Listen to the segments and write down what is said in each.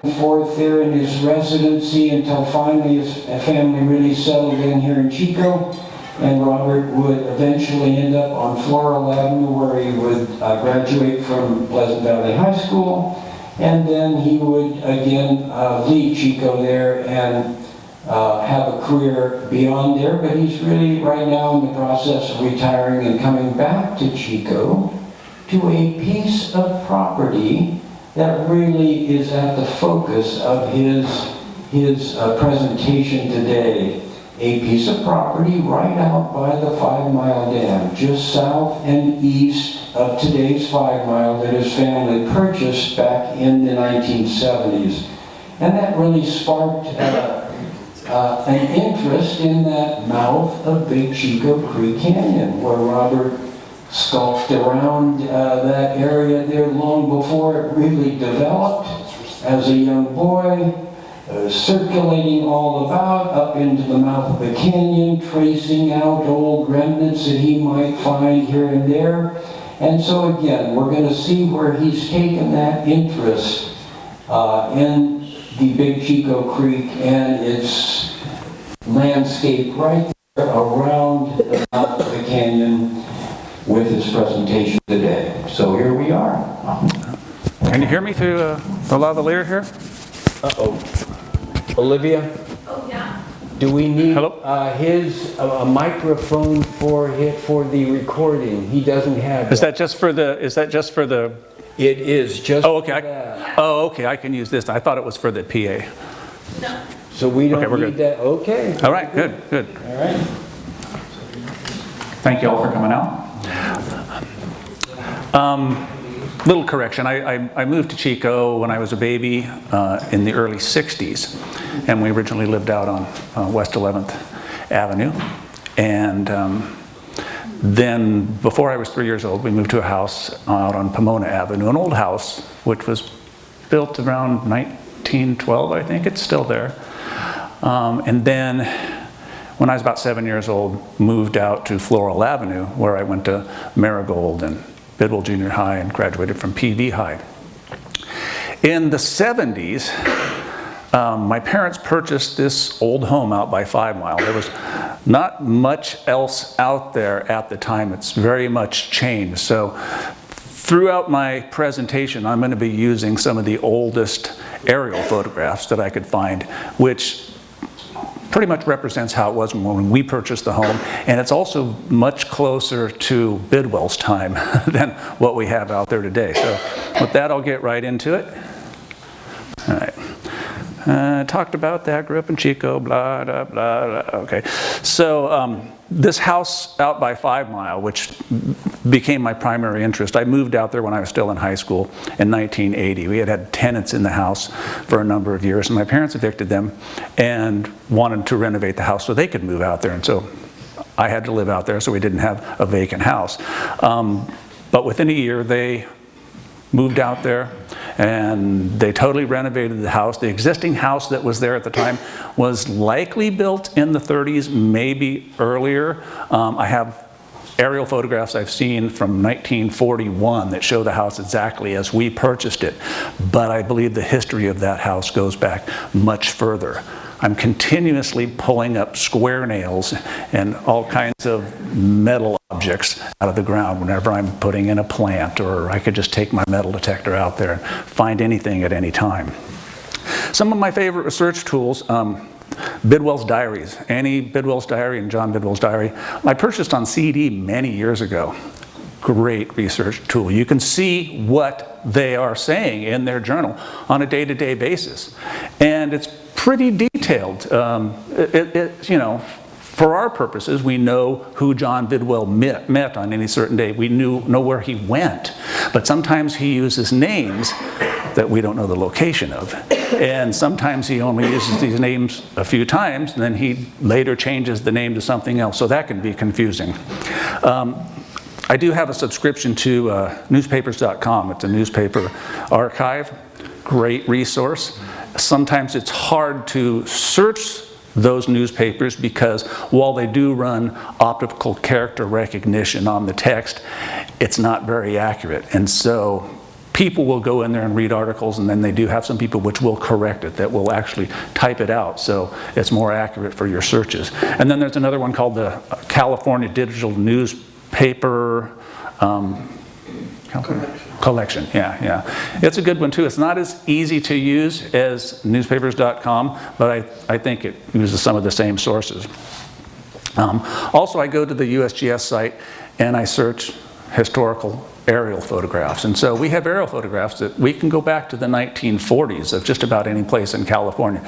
and forth there in his residency until finally his family really settled in here in Chico. And Robert would eventually end up on Floral Avenue, where he would graduate from Pleasant Valley High School. And then he would again leave Chico there and have a career beyond there. But he's really right now in the process of retiring and coming back to Chico to a piece of property that really is at the focus of his presentation today. A piece of property right out by the 5 Mile Dam, just south and east of today's 5 Mile, that his family purchased back in the 1970s. And that really sparked an interest in that mouth of Big Chico Creek Canyon, where Robert skulked around that area there long before it really developed as a young boy. Circulating all about up into the mouth of the canyon, tracing out old remnants that he might find here and there. And so again, we're going to see where he's taken that interest in the Big Chico Creek and its landscape right there around the mouth of the canyon with his presentation today. So here we are. Can you hear me through the lavalier here? Uh-oh. Olivia? Oh, yeah. Do we need Hello? a microphone for the recording? He doesn't have Is that just for the, It is just oh, okay. for that. Oh, okay, I can use this. I thought it was for the PA. No. So we don't we're need good. that? Okay. All right, good, good. All right. Thank you all for coming out. Little correction, I moved to Chico when I was a baby in the early 60s, and we originally lived out on West 11th Avenue. And then before I was 3 years old, we moved to a house out on Pomona Avenue, an old house which was built around 1912, I think. It's still there. And then when I was about 7 years old, moved out to Floral Avenue, where I went to Marigold and Bidwell Junior High and graduated from PV High. In the 70s, my parents purchased this old home out by 5 Mile. There was not much else out there at the time. It's very much changed. So throughout my presentation, I'm going to be using some of the oldest aerial photographs that I could find, which pretty much represents how it was when we purchased the home, and it's also much closer to Bidwell's time than what we have out there today. So with that, I'll get right into it. All right. Talked about that, grew up in Chico, blah, blah, blah, blah. Okay. So this house out by 5 Mile, which became my primary interest, I moved out there when I was still in high school in 1980. We had tenants in the house for a number of years, and my parents evicted them and wanted to renovate the house so they could move out there. And so I had to live out there, so we didn't have a vacant house. But within a year, they moved out there, and they totally renovated the house. The existing house that was there at the time was likely built in the 30s, maybe earlier. I have aerial photographs I've seen from 1941 that show the house exactly as we purchased it, but I believe the history of that house goes back much further. I'm continuously pulling up square nails and all kinds of metal objects out of the ground whenever I'm putting in a plant, or I could just take my metal detector out there and find anything at any time. Some of my favorite research tools, Bidwell's diaries, Annie Bidwell's diary and John Bidwell's diary. I purchased on CD many years ago. Great research tool. You can see what they are saying in their journal on a day-to-day basis. And it's pretty detailed. You know, for our purposes, we know who John Bidwell met on any certain day. We know where he went. But sometimes he uses names that we don't know the location of. And sometimes he only uses these names a few times, and then he later changes the name to something else. So that can be confusing. I do have a subscription to newspapers.com. It's a newspaper archive. Great resource. Sometimes it's hard to search those newspapers because while they do run optical character recognition on the text, it's not very accurate. And so people will go in there and read articles, and then they do have some people which will correct it, that will actually type it out so it's more accurate for your searches. And then there's another one called the California Digital Newspaper Collection. Yeah. It's a good one too. It's not as easy to use as newspapers.com, but I think it uses some of the same sources. Also, I go to the USGS site and I search historical aerial photographs. And so we have aerial photographs that we can go back to the 1940s of just about any place in California.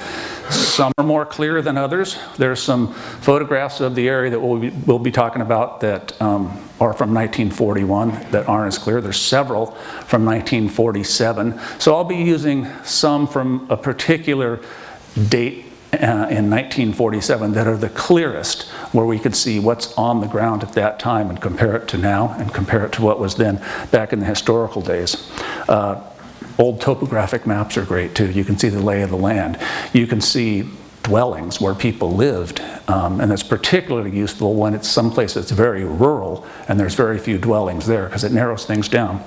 Some are more clear than others. There's some photographs of the area that we'll be talking about that are from 1941 that aren't as clear. There's several from 1947. So I'll be using some from a particular date in 1947 that are the clearest, where we could see what's on the ground at that time and compare it to now and compare it to what was then back in the historical days. Old topographic maps are great too. You can see the lay of the land. You can see dwellings where people lived, and it's particularly useful when it's someplace that's very rural and there's very few dwellings there, because it narrows things down.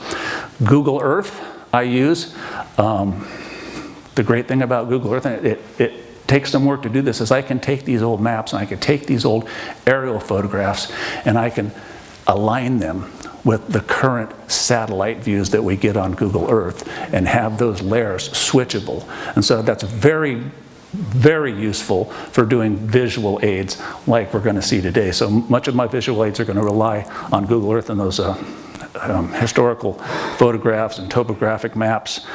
Google Earth I use. The great thing about Google Earth, and it takes some work to do this, is I can take these old maps and I can take these old aerial photographs and I can align them with the current satellite views that we get on Google Earth and have those layers switchable. And so that's very, very useful for doing visual aids like we're going to see today. So much of my visual aids are going to rely on Google Earth and those historical photographs and topographic maps.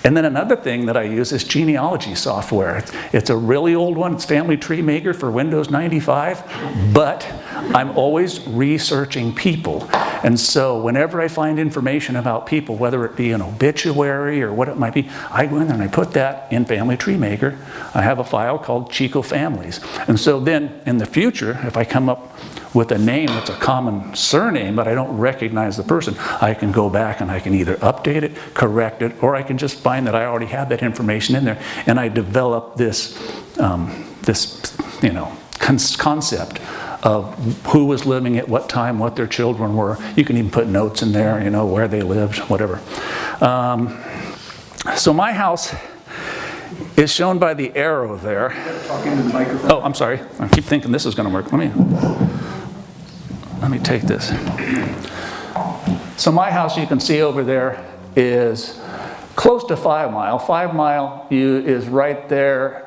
And then another thing that I use is genealogy software. It's a really old one. It's Family Tree Maker for Windows 95, but I'm always researching people. And so whenever I find information about people, whether it be an obituary or what it might be, I go in there and I put that in Family Tree Maker. I have a file called Chico Families. And so then in the future, if I come up with a name that's a common surname, but I don't recognize the person, I can go back and I can either update it, correct it, or I can just find that I already have that information in there, and I develop this, concept of who was living at what time, what their children were. You can even put notes in there, where they lived, whatever. So my house is shown by the arrow there. Talking to the microphone. Oh, I'm sorry. I keep thinking this is going to work. Let me take this. So my house, you can see over there, is close to 5 Mile. 5 Mile is right there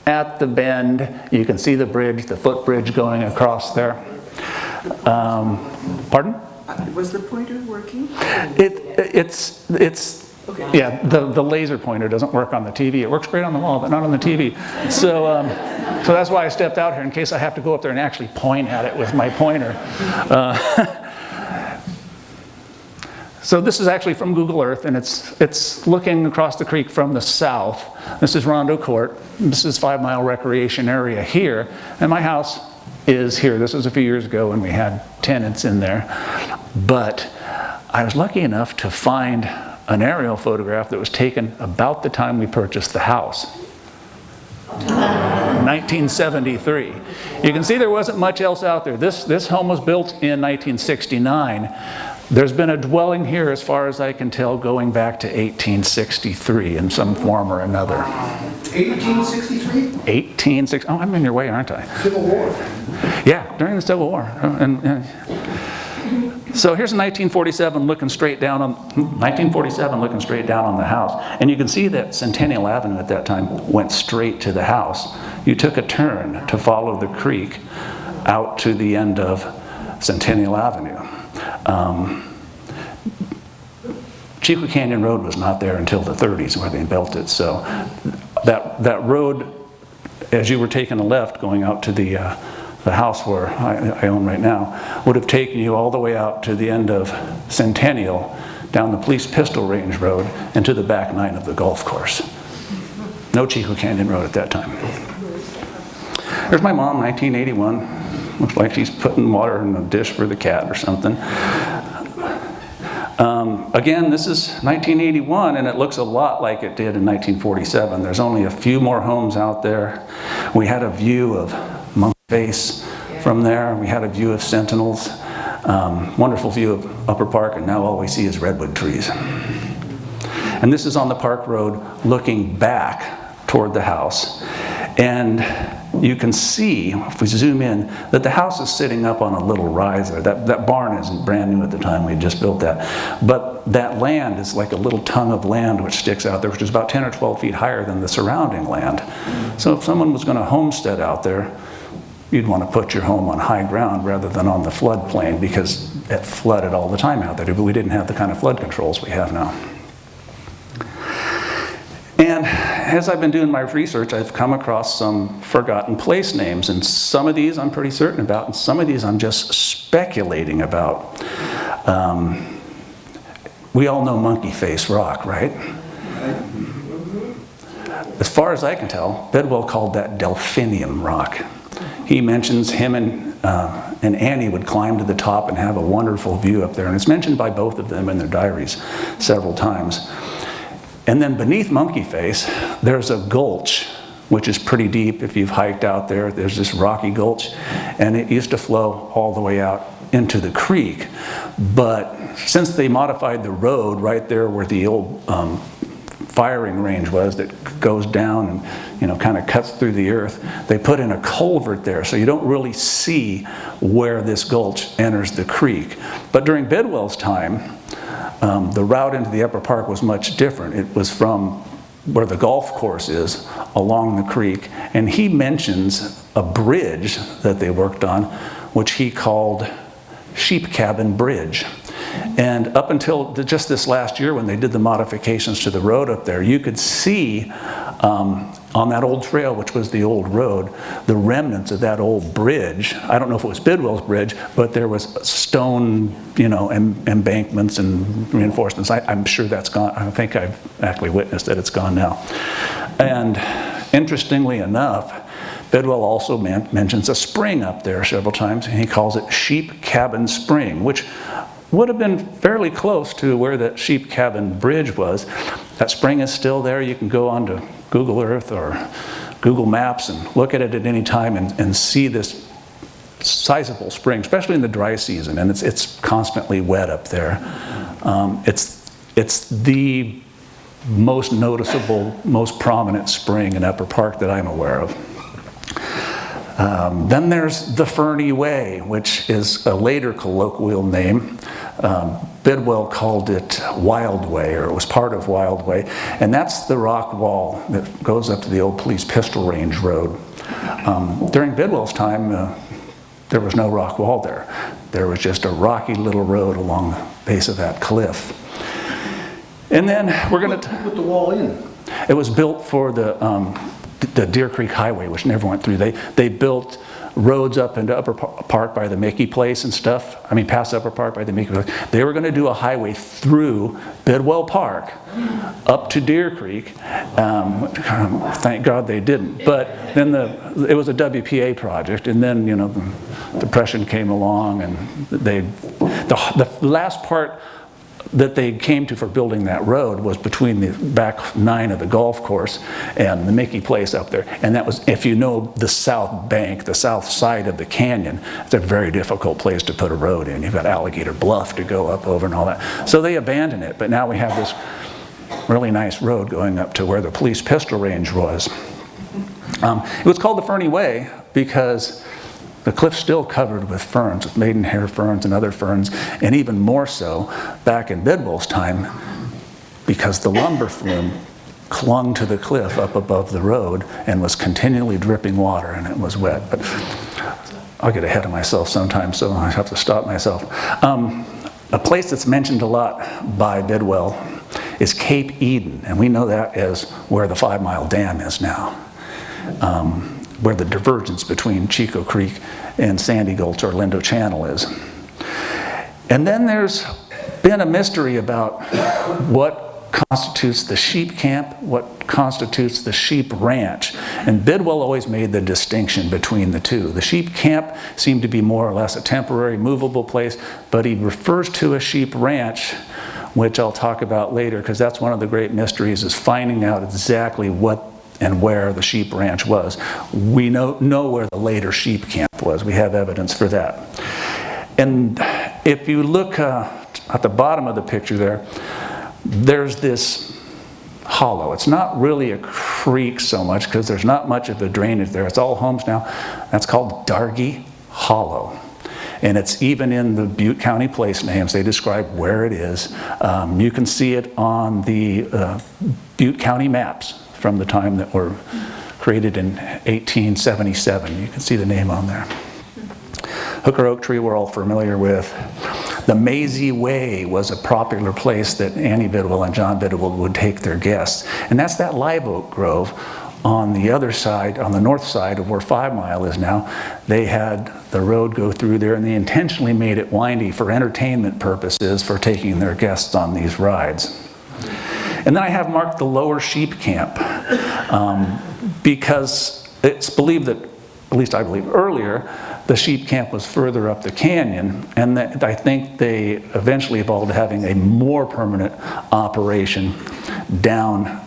at the bend. You can see the bridge, the footbridge going across there. Pardon? Was the pointer working? It's Okay. yeah, the laser pointer doesn't work on the TV. It works great on the wall, but not on the TV. So that's why I stepped out here, in case I have to go up there and actually point at it with my pointer. So this is actually from Google Earth, and it's looking across the creek from the south. This is Rondo Court. This is 5 Mile Recreation Area here, and my house is here. This was a few years ago when we had tenants in there. But I was lucky enough to find an aerial photograph that was taken about the time we purchased the house. 1973. You can see there wasn't much else out there. This home was built in 1969. There's been a dwelling here, as far as I can tell, going back to 1863 in some form or another. 1863? 1860. Oh, I'm in your way, aren't I? Civil War. Yeah, during the Civil War. So here's a 1947 looking straight down on the house, and you can see that Centennial Avenue at that time went straight to the house. You took a turn to follow the creek out to the end of Centennial Avenue. Chico Canyon Road was not there until the 30s where they built it, so that road, as you were taking a left going out to the house where I own right now, would have taken you all the way out to the end of Centennial, down the Police Pistol Range Road, and to the back 9 of the golf course. No Chico Canyon Road at that time. There's my mom, 1981. Looks like she's putting water in a dish for the cat or something. Again, this is 1981, and it looks a lot like it did in 1947. There's only a few more homes out there. We had a view of Monk's Face from there. We had a view of Sentinels. Wonderful view of Upper Park, and now all we see is redwood trees. And this is on the Park Road looking back toward the house. And you can see, if we zoom in, that the house is sitting up on a little rise there. That barn isn't brand new at the time, we just built that. But that land is like a little tongue of land which sticks out there, which is about 10 or 12 feet higher than the surrounding land. So if someone was going to homestead out there, you'd want to put your home on high ground rather than on the floodplain, because it flooded all the time out there. But we didn't have the kind of flood controls we have now. And as I've been doing my research, I've come across some forgotten place names, and some of these I'm pretty certain about, and some of these I'm just speculating about. We all know Monkey Face Rock, right? As far as I can tell, Bedwell called that Delphinium Rock. He mentions him and Annie would climb to the top and have a wonderful view up there, and it's mentioned by both of them in their diaries several times. And then beneath Monkey Face, there's a gulch, which is pretty deep if you've hiked out there. There's this rocky gulch, and it used to flow all the way out into the creek. But since they modified the road right there where the old firing range was that goes down and, you know, kind of cuts through the earth, they put in a culvert there, so you don't really see where this gulch enters the creek. But during Bedwell's time, the route into the upper park was much different. It was from where the golf course is along the creek, and he mentions a bridge that they worked on, which he called Sheep Cabin Bridge. And up until just this last year, when they did the modifications to the road up there, you could see on that old trail, which was the old road, the remnants of that old bridge. I don't know if it was Bidwell's bridge, but there was stone, you know, embankments and reinforcements. I'm sure that's gone. I think I've actually witnessed that it's gone now. And interestingly enough, Bidwell also mentions a spring up there several times, and he calls it Sheep Cabin Spring, which would have been fairly close to where the Sheep Cabin Bridge was. That spring is still there. You can go onto Google Earth or Google Maps and look at it at any time and see this sizable spring, especially in the dry season, and it's constantly wet up there. It's the most noticeable, most prominent spring in Upper Park that I'm aware of. Then there's the Fernie Way, which is a later colloquial name. Bidwell called it Wild Way, or it was part of Wild Way, and that's the rock wall that goes up to the old police pistol range road. During Bidwell's time, there was no rock wall there. There was just a rocky little road along the base of that cliff. And then we're going to put the wall in. It was built for the Deer Creek Highway, which never went through. They built roads up into Upper Park by the Mickey Place and stuff. I mean, past Upper Park by the Mickey Place. They were going to do a highway through Bidwell Park up to Deer Creek. Thank God they didn't. But then it was a WPA project, and then, you know, the Depression came along, and the last part that they came to for building that road was between the back 9 of the golf course and the Mickey Place up there. And that was, if you know the south bank, the south side of the canyon, it's a very difficult place to put a road in. You've got Alligator Bluff to go up over and all that. So they abandoned it, but now we have this really nice road going up to where the police pistol range was. It was called the Fernie Way because the cliff's still covered with ferns, with maidenhair ferns and other ferns, and even more so back in Bidwell's time, because the lumber flume clung to the cliff up above the road and was continually dripping water, and it was wet. But I'll get ahead of myself sometimes, so I have to stop myself. A place that's mentioned a lot by Bidwell is Cape Eden, and we know that as where the 5 Mile Dam is now. Where the divergence between Chico Creek and Sandy Gulch or Lindo Channel is. And then there's been a mystery about what constitutes the sheep camp, what constitutes the sheep ranch. And Bidwell always made the distinction between the two. The sheep camp seemed to be more or less a temporary, movable place, but he refers to a sheep ranch, which I'll talk about later, because that's one of the great mysteries, is finding out exactly what and where the sheep ranch was. We know where the later sheep camp was. We have evidence for that. And if you look at the bottom of the picture there, there's this Hollow. It's not really a creek so much because there's not much of a drainage there. It's all homes now. That's called Dargy Hollow. And it's even in the Butte County place names. They describe where it is. You can see it on the Butte County maps from the time that were created in 1877. You can see the name on there. Hooker Oak Tree we're all familiar with. The Maisie Way was a popular place that Annie Bidwell and John Bidwell would take their guests. And that's that live oak grove on the other side, on the north side of where 5 Mile is now. They had the road go through there, and they intentionally made it windy for entertainment purposes for taking their guests on these rides. And then I have marked the Lower Sheep Camp because it's believed that, at least I believe earlier, the sheep camp was further up the canyon, and that I think they eventually evolved to having a more permanent operation down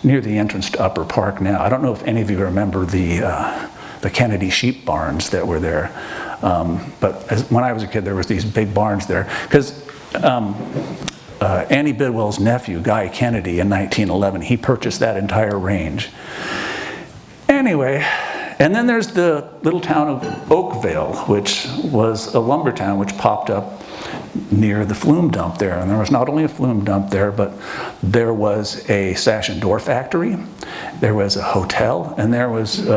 near the entrance to Upper Park now. I don't know if any of you remember the Kennedy sheep barns that were there, but when I was a kid there was these big barns there, because Annie Bidwell's nephew, Guy Kennedy, in 1911, he purchased that entire range. Anyway, and then there's the little town of Oakville, which was a lumber town which popped up near the flume dump there. And there was not only a flume dump there, but there was a sash and door factory, there was a hotel, and there was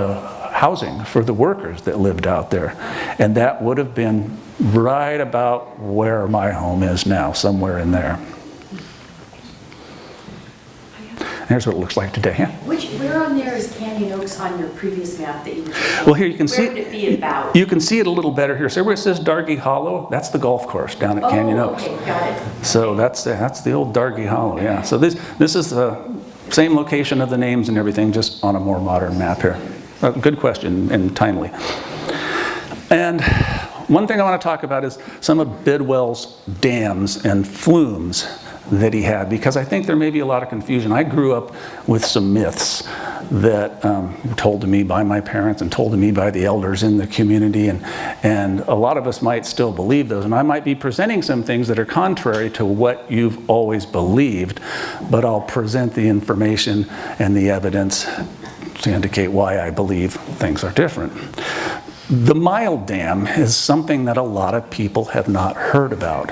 housing for the workers that lived out there. And that would have been right about where my home is now, somewhere in there. Here's what it looks like today. Yeah? Where on there is Canyon Oaks on your previous map that you were showing? Well, here you can see. Where would it be about? You can see it a little better here. See where it says Dargy Hollow? That's the golf course down at Canyon Oaks. Okay, got it. So that's the old Dargy Hollow. Yeah. So this is the same location of the names and everything, just on a more modern map here. Good question and timely. And one thing I want to talk about is some of Bidwell's dams and flumes that he had, because I think there may be a lot of confusion. I grew up with some myths that were told to me by my parents and told to me by the elders in the community, and a lot of us might still believe those, and I might be presenting some things that are contrary to what you've always believed, but I'll present the information and the evidence to indicate why I believe things are different. The Mile Dam is something that a lot of people have not heard about.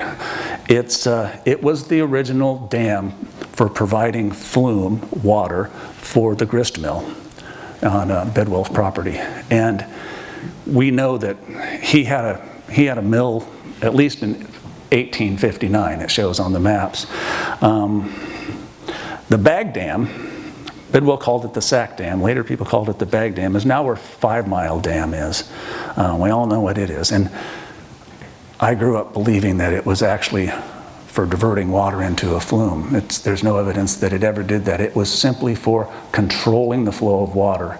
It was the original dam for providing flume water for the grist mill on Bidwell's property. And we know that he had a mill at least in 1859, it shows on the maps. The Bag Dam, Bidwell called it the Sack Dam, later people called it the Bag Dam, is now where 5 Mile Dam is. We all know what it is. And I grew up believing that it was actually for diverting water into a flume. There's no evidence that it ever did that. It was simply for controlling the flow of water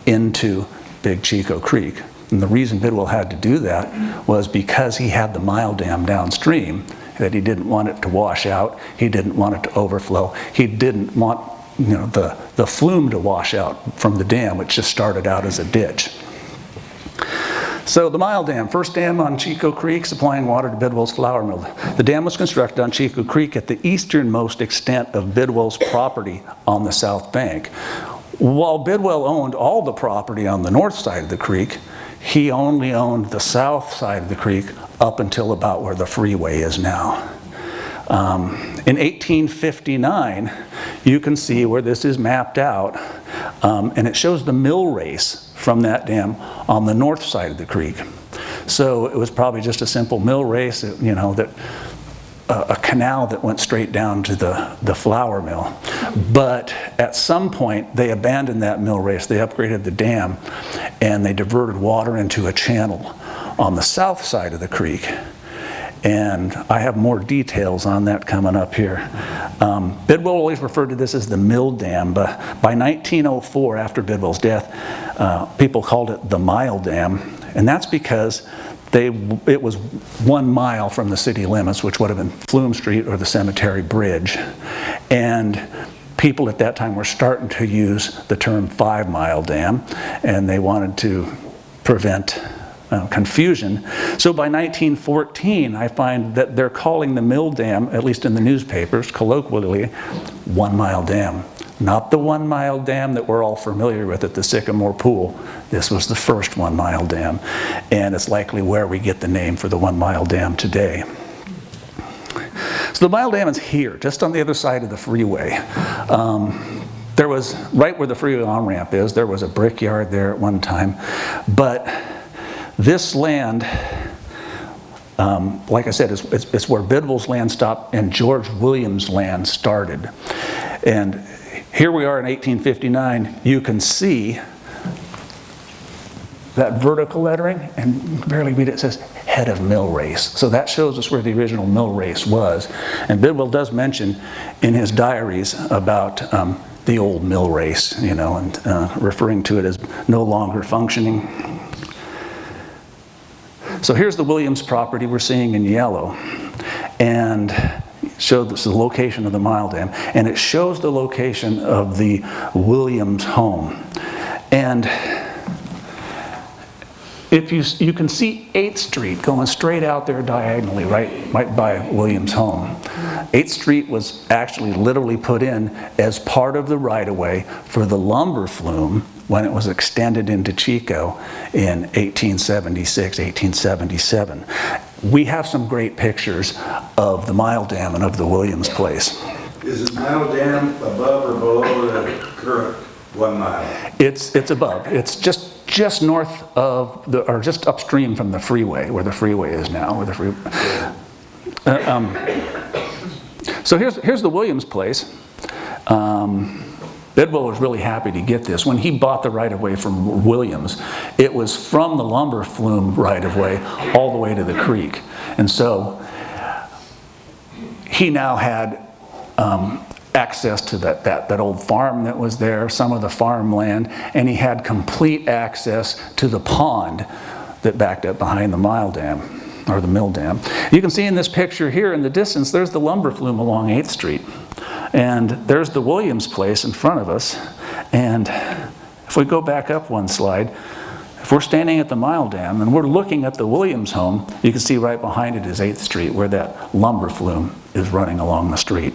into Big Chico Creek. And the reason Bidwell had to do that was because he had the Mile Dam downstream, that he didn't want it to wash out, he didn't want it to overflow, he didn't want the flume to wash out from the dam, which just started out as a ditch. So the Mile Dam, first dam on Chico Creek, supplying water to Bidwell's flour mill. The dam was constructed on Chico Creek at the easternmost extent of Bidwell's property on the south bank. While Bidwell owned all the property on the north side of the creek, he only owned the south side of the creek up until about where the freeway is now. In 1859, you can see where this is mapped out, and it shows the mill race from that dam on the north side of the creek. So it was probably just a simple mill race, that a canal that went straight down to the flour mill. But at some point, they abandoned that mill race. They upgraded the dam, and they diverted water into a channel on the south side of the creek. And I have more details on that coming up here. Bidwell always referred to this as the Mill Dam, but by 1904, after Bidwell's death, people called it the Mile Dam, and that's because it was 1 mile from the city limits, which would have been Flume Street or the Cemetery Bridge. And people at that time were starting to use the term 5 Mile Dam, and they wanted to prevent confusion. So by 1914, I find that they're calling the Mill Dam, at least in the newspapers, colloquially, 1 Mile Dam. Not the 1 Mile Dam that we're all familiar with at the Sycamore Pool. This was the first 1 Mile Dam, and it's likely where we get the name for the 1 Mile Dam today. So the Mile Dam is here, just on the other side of the freeway. There was, right where the freeway on-ramp is, there was a brickyard there at one time. But this land, like I said, it's where Bidwell's land stopped and George Williams' land started. And here we are in 1859. You can see that vertical lettering, and you can barely read it, it says head of mill race. So that shows us where the original mill race was. And Bidwell does mention in his diaries about the old mill race, you know, and referring to it as no longer functioning. So here's the Williams property we're seeing in yellow, and shows this the location of the Mile Dam, and it shows the location of the Williams home. And if you can see 8th Street going straight out there diagonally, right by Williams' home. 8th Street was actually literally put in as part of the right-of-way for the lumber flume when it was extended into Chico in 1876, 1877. We have some great pictures of the Mile Dam and of the Williams place. Is the Mile Dam above or below the current 1 mile? It's above. It's just north of the, or just upstream from the freeway, where the freeway is now. Where the so here's the Williams place. Bidwell was really happy to get this. When he bought the right-of-way from Williams, it was from the lumber flume right-of-way all the way to the creek. And so he now had access to that old farm that was there, some of the farmland, and he had complete access to the pond that backed up behind the Mile Dam, or the mill dam. You can see in this picture here in the distance, there's the lumber flume along 8th Street. And there's the Williams place in front of us. And if we go back up one slide, if we're standing at the Mile Dam and we're looking at the Williams home, you can see right behind it is 8th Street, where that lumber flume is running along the street.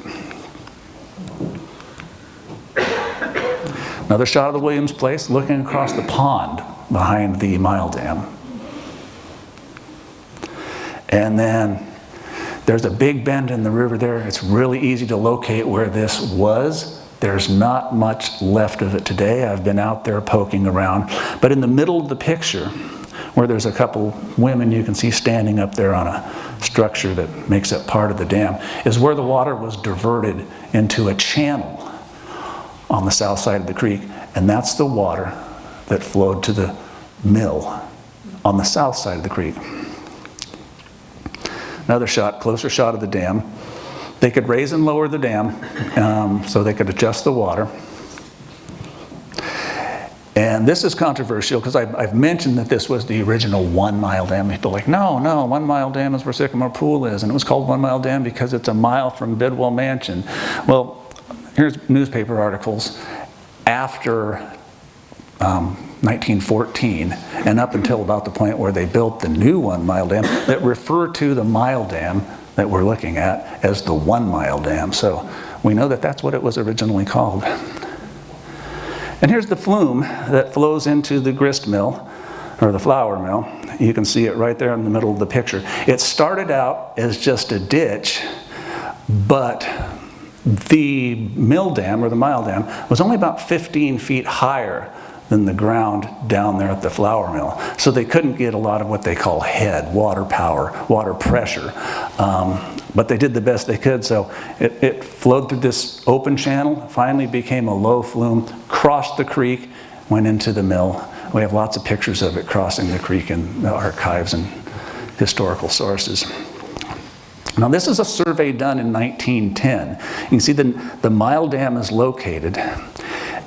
Another shot of the Williams place, looking across the pond behind the Mile Dam. And then there's a big bend in the river there. It's really easy to locate where this was. There's not much left of it today. I've been out there poking around. But in the middle of the picture, where there's a couple women you can see standing up there on a structure that makes up part of the dam, is where the water was diverted into a channel on the south side of the creek. And that's the water that flowed to the mill on the south side of the creek. Another shot, closer shot of the dam. They could raise and lower the dam so they could adjust the water. And this is controversial because I've mentioned that this was the original 1 Mile Dam. People are like, no, 1 Mile Dam is where Sycamore Pool is. And it was called 1 Mile Dam because it's a mile from Bidwell Mansion. Well, here's newspaper articles after 1914 and up until about the point where they built the new 1 Mile Dam that refer to the Mile Dam that we're looking at as the 1 Mile Dam. So we know that that's what it was originally called. And here's the flume that flows into the grist mill, or the flour mill. You can see it right there in the middle of the picture. It started out as just a ditch, but the mill dam, or the Mile Dam, was only about 15 feet higher than the ground down there at the flour mill. So they couldn't get a lot of what they call head, water power, water pressure. But they did the best they could, so it flowed through this open channel, finally became a low flume, crossed the creek, went into the mill. We have lots of pictures of it crossing the creek in the archives and historical sources. Now this is a survey done in 1910. You can see the Mile Dam is located.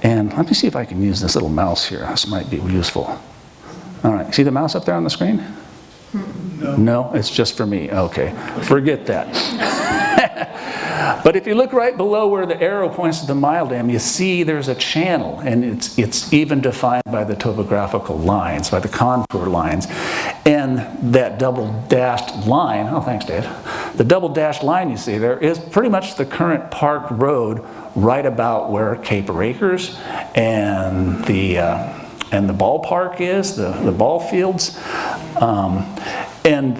And let me see if I can use this little mouse here. This might be useful. All right, see the mouse up there on the screen? No. No, it's just for me. Okay, forget that. But if you look right below where the arrow points to the Mile Dam, you see there's a channel, and it's even defined by the topographical lines, by the contour lines. And that double dashed line, oh thanks Dave, The double dashed line you see there is pretty much the current Park Road right about where Caper Acres and the ballpark is, the ball fields. And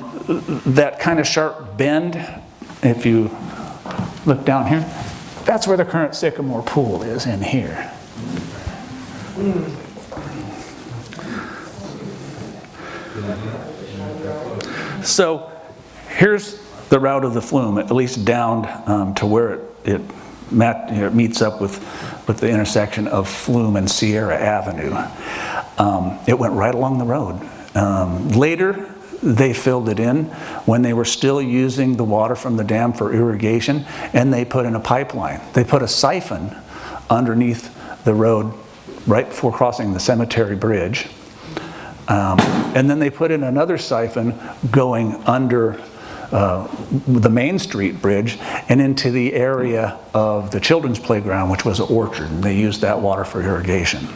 that kind of sharp bend, if you look down here, that's where the current Sycamore Pool is, in here. So here's the route of the flume, at least down to where it meets up with the intersection of Flume and Sierra Avenue. It went right along the road. Later, they filled it in when they were still using the water from the dam for irrigation, and they put in a pipeline. They put a siphon underneath the road right before crossing the cemetery bridge. And then they put in another siphon going under the Main Street bridge and into the area of the children's playground, which was an orchard, and they used that water for irrigation.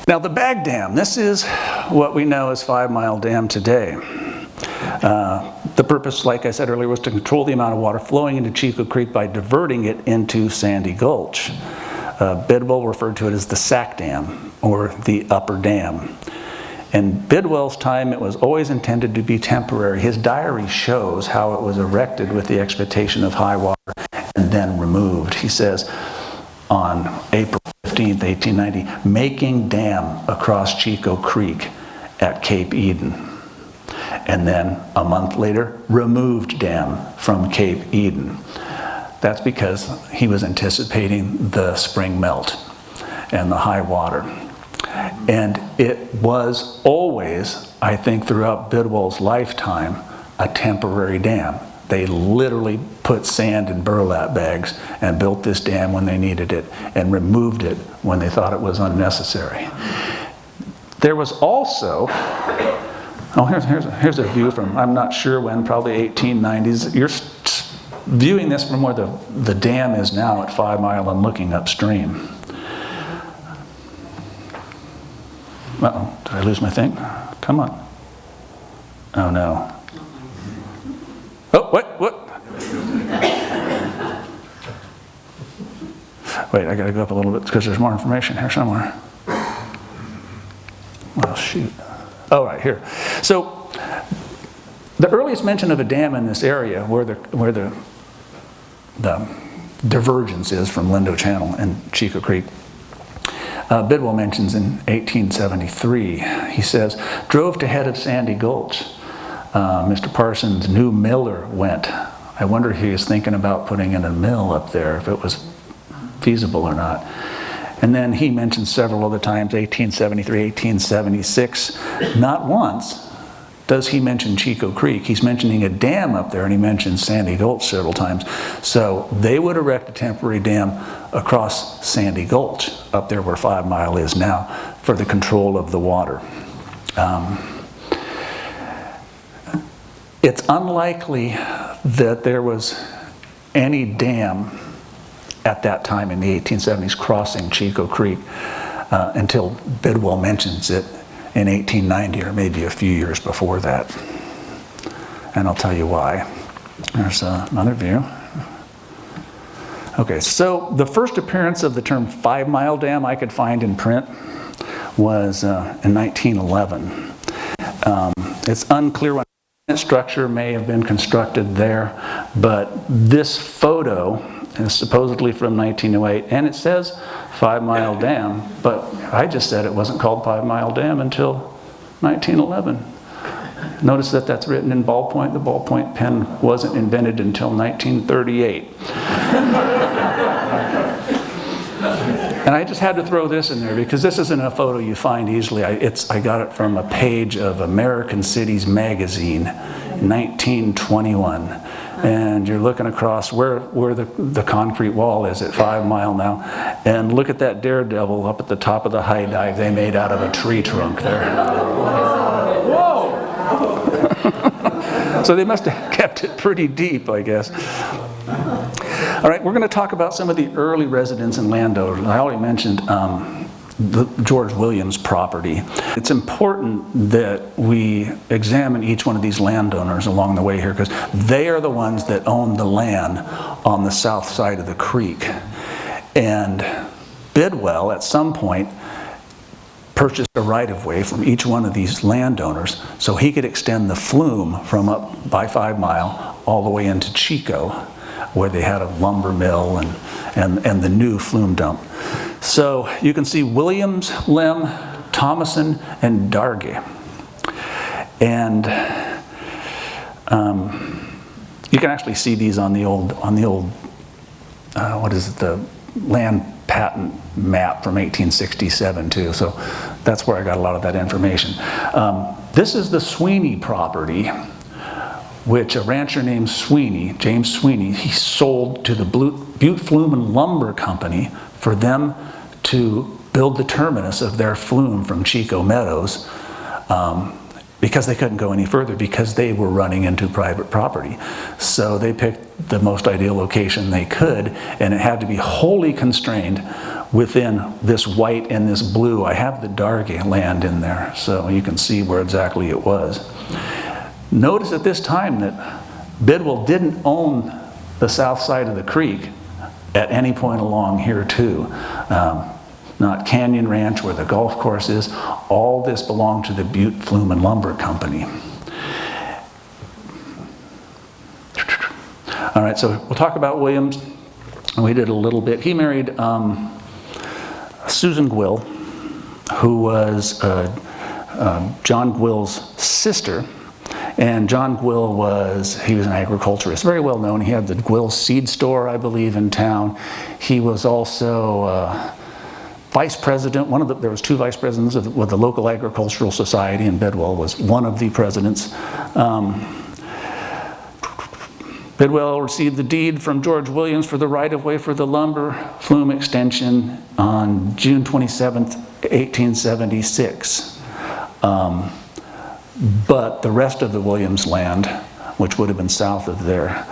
Now the Bag Dam, this is what we know as 5 Mile Dam today. The purpose, like I said earlier, was to control the amount of water flowing into Chico Creek by diverting it into Sandy Gulch. Bidwell referred to it as the Sack Dam, or the Upper Dam. In Bidwell's time, it was always intended to be temporary. His diary shows how it was erected with the expectation of high water and then removed. He says, on April 15th, 1890, making dam across Chico Creek at Cape Eden. And then a month later, removed dam from Cape Eden. That's because he was anticipating the spring melt and the high water. And it was always, I think throughout Bidwell's lifetime, a temporary dam. They literally put sand in burlap bags and built this dam when they needed it and removed it when they thought it was unnecessary. There was also, here's a view from, I'm not sure when, probably 1890s. You're viewing this from where the dam is now at 5 Mile and looking upstream. Uh-oh, did I lose my thing? Come on. Oh no. Oh, what? Wait, I gotta go up a little bit because there's more information here somewhere. Well, shoot. Oh, right here. So, the earliest mention of a dam in this area, where the divergence is from Lindo Channel and Chico Creek, Bidwell mentions in 1873. He says, drove to head of Sandy Gulch. Mr. Parsons knew Miller went. I wonder if he was thinking about putting in a mill up there, if it was feasible or not. And then he mentions several other times, 1873, 1876. Not once does he mention Chico Creek. He's mentioning a dam up there, and he mentions Sandy Gulch several times. So they would erect a temporary dam across Sandy Gulch, up there where 5 Mile is now, for the control of the water. It's unlikely that there was any dam at that time in the 1870s crossing Chico Creek until Bidwell mentions it in 1890, or maybe a few years before that. And I'll tell you why. There's another view. Okay, so the first appearance of the term 5 Mile Dam I could find in print was in 1911. It's unclear when the structure may have been constructed there, but this photo is supposedly from 1908, and it says 5 Mile Dam, but I just said it wasn't called 5 Mile Dam until 1911. Notice that that's written in ballpoint. The ballpoint pen wasn't invented until 1938. And I just had to throw this in there because this isn't a photo you find easily. I got it from a page of American Cities magazine, 1921. And you're looking across where the concrete wall is at 5 Mile now. And look at that daredevil up at the top of the high dive they made out of a tree trunk there. Whoa! So they must have kept it pretty deep, I guess. All right, we're going to talk about some of the early residents and landowners. I already mentioned the George Williams property. It's important that we examine each one of these landowners along the way here, because they are the ones that own the land on the south side of the creek. And Bidwell, at some point, purchased a right-of-way from each one of these landowners so he could extend the flume from up by 5 Mile all the way into Chico, where they had a lumber mill and the new flume dump. So you can see Williams, Lem, Thomason, and Dargy. And you can actually see these on the old what is it, the land patent map from 1867 too. So that's where I got a lot of that information. This is the Sweeney property, which a rancher named Sweeney, James Sweeney, he sold to the Butte Flume and Lumber Company for them to build the terminus of their flume from Chico Meadows, because they couldn't go any further because they were running into private property. So they picked the most ideal location they could, and it had to be wholly constrained within this white and this blue. I have the Dargy land in there, so you can see where exactly it was. Notice at this time that Bidwell didn't own the south side of the creek at any point along here too. Not Canyon Ranch where the golf course is. All this belonged to the Butte Flume and Lumber Company. All right, so we'll talk about Williams. We did a little bit. He married Susan Gwill, who was John Gwill's sister. And John Gwill he was an agriculturist, very well known. He had the Gwill seed store, I believe, in town. He was also vice president. There was 2 vice presidents with the local agricultural society, and Bidwell was one of the presidents. Bidwell received the deed from George Williams for the right-of-way for the lumber flume extension on June 27th, 1876. But the rest of the Williams land, which would have been south of there,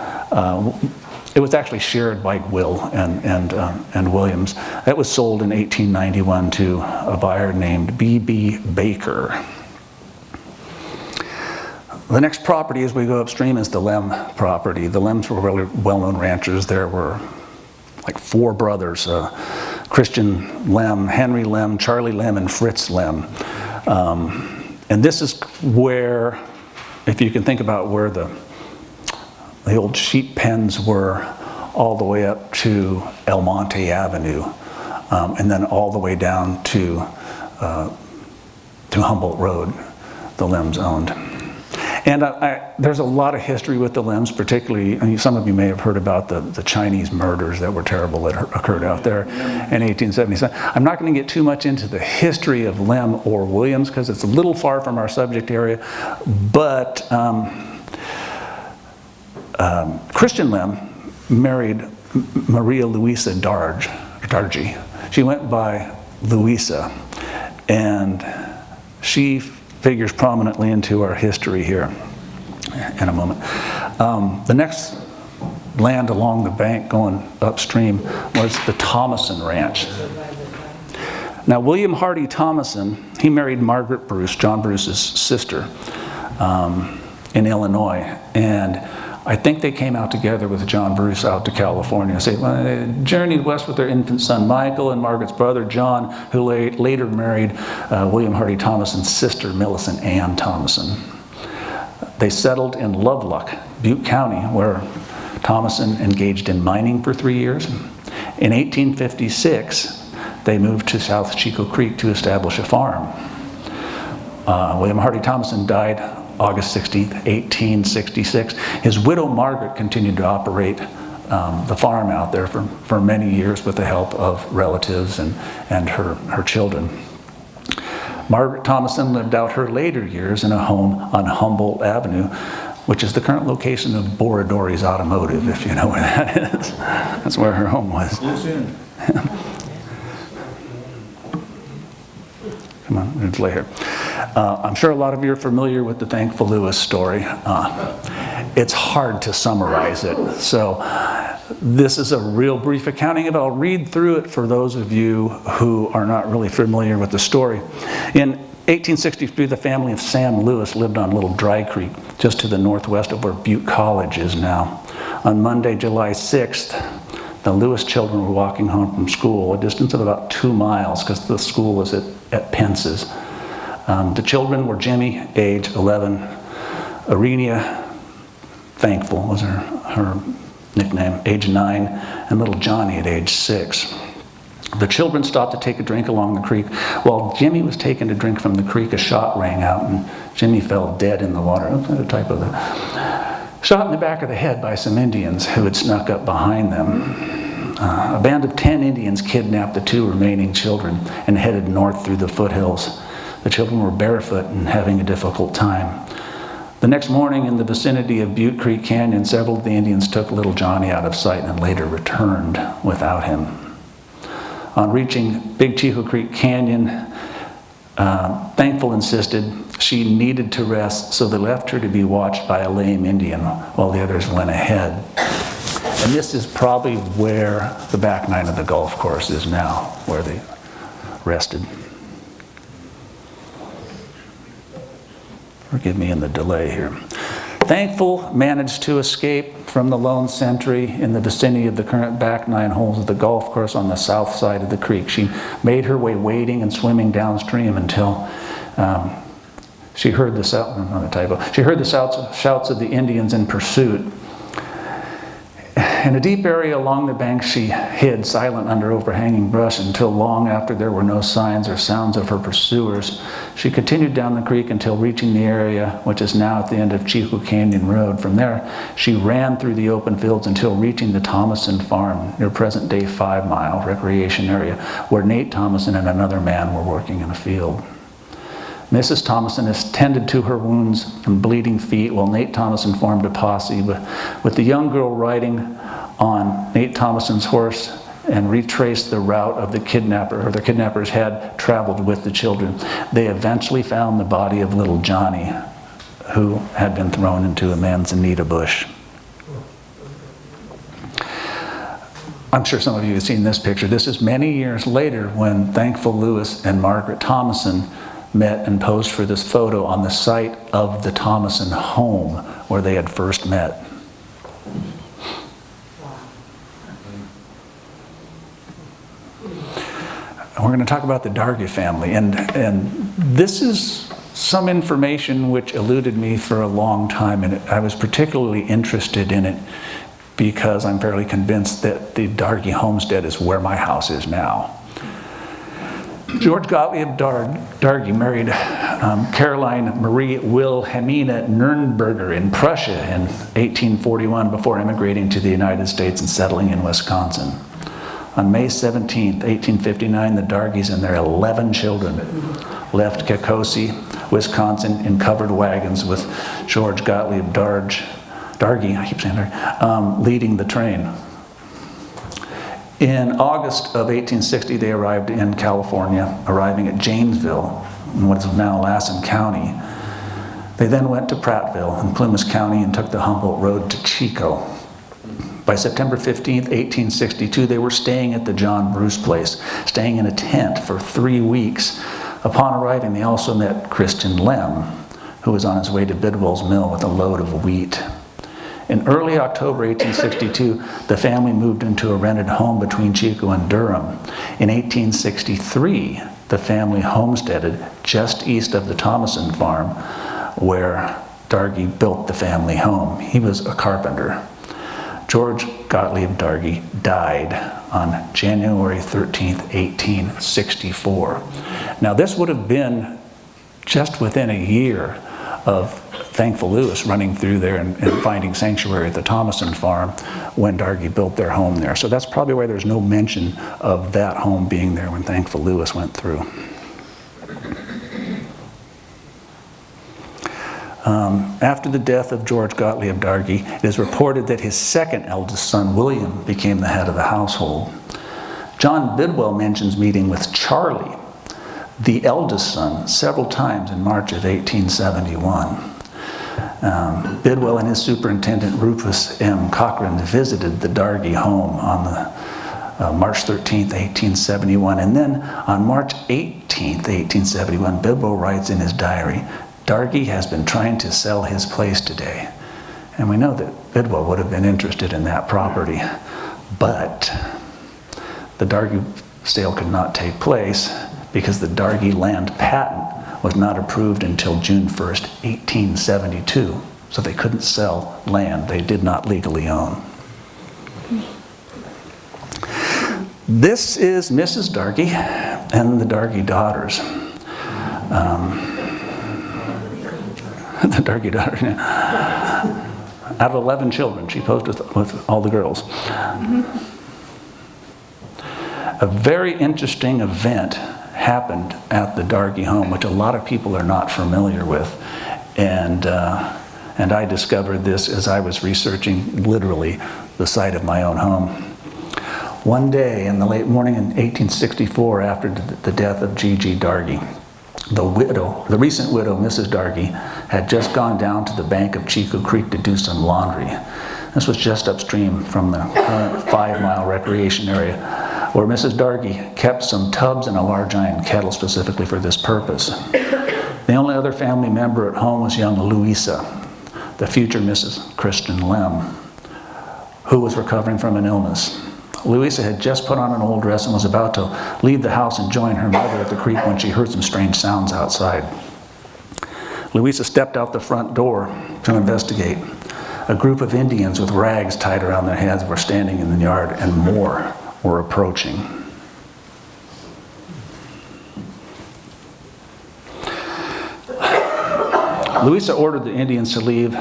it was actually shared by Gwill and Williams. That was sold in 1891 to a buyer named B.B. Baker. The next property as we go upstream is the Lem property. The Lems were really well-known ranchers. There were like 4 brothers, Christian Lem, Henry Lem, Charlie Lem, and Fritz Lem. And this is where, if you can think about where the old sheep pens were, all the way up to El Monte Avenue, and then all the way down to Humboldt Road, the Lems owned. And there's a lot of history with the Lems, particularly, I mean, some of you may have heard about the Chinese murders that were terrible that occurred out there in 1877. I'm not going to get too much into the history of Lem or Williams because it's a little far from our subject area, but Christian Lem married Maria Louisa Dargy. She went by Louisa, and she figures prominently into our history here in a moment. The next land along the bank going upstream was the Thomason Ranch. Now, William Hardy Thomason, he married Margaret Bruce, John Bruce's sister, in Illinois, and I think they came out together with John Bruce out to California. They journeyed west with their infant son Michael and Margaret's brother John, who later married William Hardy Thomason's sister Millicent Ann Thomason. They settled in Lovelock, Butte County, where Thomason engaged in mining for 3 years. In 1856, they moved to South Chico Creek to establish a farm. William Hardy Thomason died August 16, 1866. His widow Margaret continued to operate the farm out there for many years with the help of relatives and her children. Margaret Thomason lived out her later years in a home on Humboldt Avenue, which is the current location of Borodori's Automotive, if you know where that is. That's where her home was. Come on, let's lay here. I'm sure a lot of you are familiar with the Thankful Lewis story. It's hard to summarize it. So This is a real brief accounting of it. I'll read through it for those of you who are not really familiar with the story. In 1863, the family of Sam Lewis lived on Little Dry Creek, just to the northwest of where Butte College is now. On Monday, July 6th, the Lewis children were walking home from school, a distance of about 2 miles, because the school was at Pence's. The children were Jimmy, age 11, Arenia, Thankful was her nickname, age 9, and little Johnny at age 6. The children stopped to take a drink along the creek. While Jimmy was taking a drink from the creek, a shot rang out, and Jimmy fell dead in the water. A type of shot in the back of the head by some Indians who had snuck up behind them. A band of 10 Indians kidnapped the 2 remaining children and headed north through the foothills. The children were barefoot and having a difficult time. The next morning, in the vicinity of Butte Creek Canyon, several of the Indians took little Johnny out of sight and later returned without him. On reaching Big Chico Creek Canyon, Thankful insisted she needed to rest, so they left her to be watched by a lame Indian while the others went ahead. And this is probably where the back 9 of the golf course is now, where they rested. Forgive me in the delay here. Thankful managed to escape from the lone sentry in the vicinity of the current back 9 holes of the golf course on the south side of the creek. She made her way wading and swimming downstream until she heard the shouts of the Indians in pursuit. In a deep area along the bank, she hid, silent under overhanging brush, until long after there were no signs or sounds of her pursuers. She continued down the creek until reaching the area, which is now at the end of Chico Canyon Road. From there, she ran through the open fields until reaching the Thomason farm, near present-day 5 Mile recreation area, where Nate Thomason and another man were working in a field. Mrs. Thomason attended to her wounds and bleeding feet, while Nate Thomason formed a posse with the young girl riding on Nate Thomason's horse and retraced the route of the kidnappers had traveled with the children. They eventually found the body of little Johnny, who had been thrown into a manzanita bush. I'm sure some of you have seen this picture. This is many years later when Thankful Lewis and Margaret Thomason met and posed for this photo on the site of the Thomason home where they had first met. We're going to talk about the Dargy family, and this is some information which eluded me for a long time, and I was particularly interested in it because I'm fairly convinced that the Dargy homestead is where my house is now. George Gottlieb Dargy married Caroline Marie Wilhelmina Nürnberger in Prussia in 1841 before immigrating to the United States and settling in Wisconsin. On May 17, 1859, the Dargys and their 11 children left Kekosi, Wisconsin, in covered wagons with George Gottlieb Dargy, I keep saying Dargy, leading the train. In August of 1860, they arrived in California, arriving at Janesville, in what is now Lassen County. They then went to Prattville in Plumas County and took the Humboldt Road to Chico. By September 15, 1862, they were staying at the John Bruce place, staying in a tent for 3 weeks. Upon arriving, they also met Christian Lem, who was on his way to Bidwell's mill with a load of wheat. In early October 1862, the family moved into a rented home between Chico and Durham. In 1863, the family homesteaded just east of the Thomason farm, where Dargy built the family home. He was a carpenter. George Gottlieb Dargy died on January 13, 1864. Now, this would have been just within a year of Thankful Lewis running through there and finding sanctuary at the Thomason farm when Dargy built their home there. So that's probably why there's no mention of that home being there when Thankful Lewis went through. After the death of George Gottlieb Dargy, it is reported that his second eldest son, William, became the head of the household. John Bidwell mentions meeting with Charlie, the eldest son, several times in March of 1871. Bidwell and his superintendent Rufus M. Cochran visited the Dargy home on the March 13th, 1871. And then on March 18th, 1871, Bidwell writes in his diary, "Dargy has been trying to sell his place today." And we know that Bidwell would have been interested in that property, but the Dargy sale could not take place because the Dargy land patent was not approved until June 1st, 1872. So they couldn't sell land they did not legally own. This is Mrs. Dargy and the Dargy daughters. The Dargy daughters. Out of 11 children, she posed with all the girls. A very interesting event happened at the Dargy home, which a lot of people are not familiar with. And I discovered this as I was researching literally the site of my own home. One day in the late morning in 1864, after the death of G.G. Dargy, the recent widow, Mrs. Dargy, had just gone down to the bank of Chico Creek to do some laundry. This was just upstream from the current 5-mile recreation area, where Mrs. Dargy kept some tubs and a large iron kettle specifically for this purpose. The only other family member at home was young Louisa, the future Mrs. Kristen Lem, who was recovering from an illness. Louisa had just put on an old dress and was about to leave the house and join her mother at the creek when she heard some strange sounds outside. Louisa stepped out the front door to investigate. A group of Indians with rags tied around their heads were standing in the yard, and more were approaching. Louisa ordered the Indians to leave.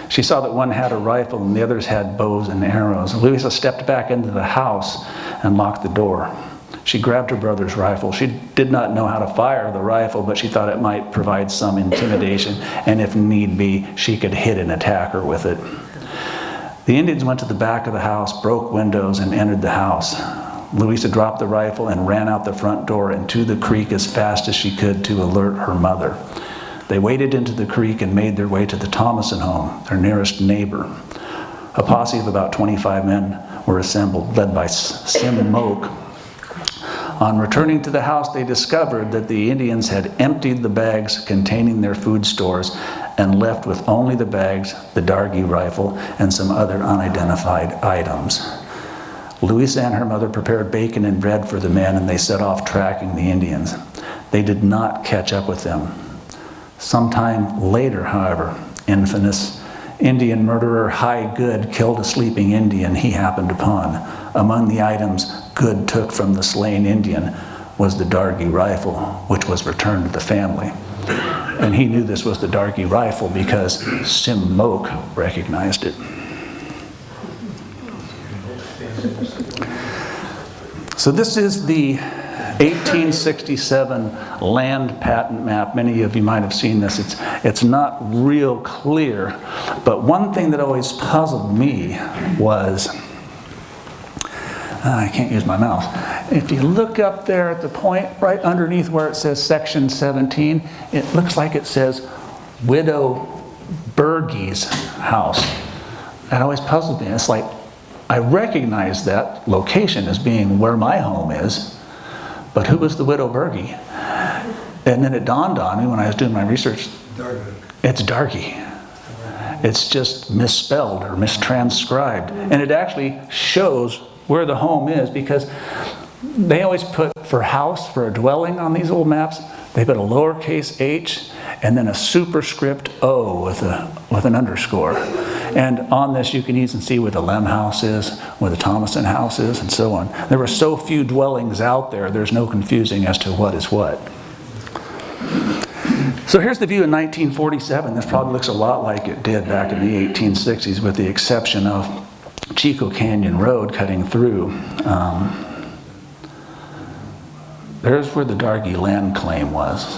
She saw that one had a rifle and the others had bows and arrows. Louisa stepped back into the house and locked the door. She grabbed her brother's rifle. She did not know how to fire the rifle, but she thought it might provide some intimidation, and if need be, she could hit an attacker with it. The Indians went to the back of the house, broke windows, and entered the house. Louisa dropped the rifle and ran out the front door and to the creek as fast as she could to alert her mother. They waded into the creek and made their way to the Thomason home, their nearest neighbor. A posse of about 25 men were assembled, led by Sim Moak. On returning to the house, they discovered that the Indians had emptied the bags containing their food stores and left with only the bags, the Dargy rifle, and some other unidentified items. Louisa and her mother prepared bacon and bread for the men, and they set off tracking the Indians. They did not catch up with them. Sometime later, however, infamous Indian murderer High Good killed a sleeping Indian he happened upon. Among the items Good took from the slain Indian was the Dargy rifle, which was returned to the family. And he knew this was the Dargy rifle because Sim Moak recognized it. So this is the 1867 land patent map. Many of you might have seen this. It's not real clear, but one thing that always puzzled me was, I can't use my mouse. If you look up there at the point right underneath where it says section 17, it looks like it says Widow Bergey's house. That always puzzled me. It's like, I recognize that location as being where my home is, but who was the Widow Bergey? And then it dawned on me when I was doing my research, it's Dargy. It's just misspelled or mistranscribed. And it actually shows where the home is, because they always put for house, for a dwelling on these old maps, they put a lowercase h and then a superscript O with an underscore. And on this you can even see where the Lem house is, where the Thomason house is, and so on. There were so few dwellings out there, there's no confusing as to what is what. So here's the view in 1947. This probably looks a lot like it did back in the 1860s, with the exception of Chico Canyon Road cutting through. There's where the Dargy land claim was.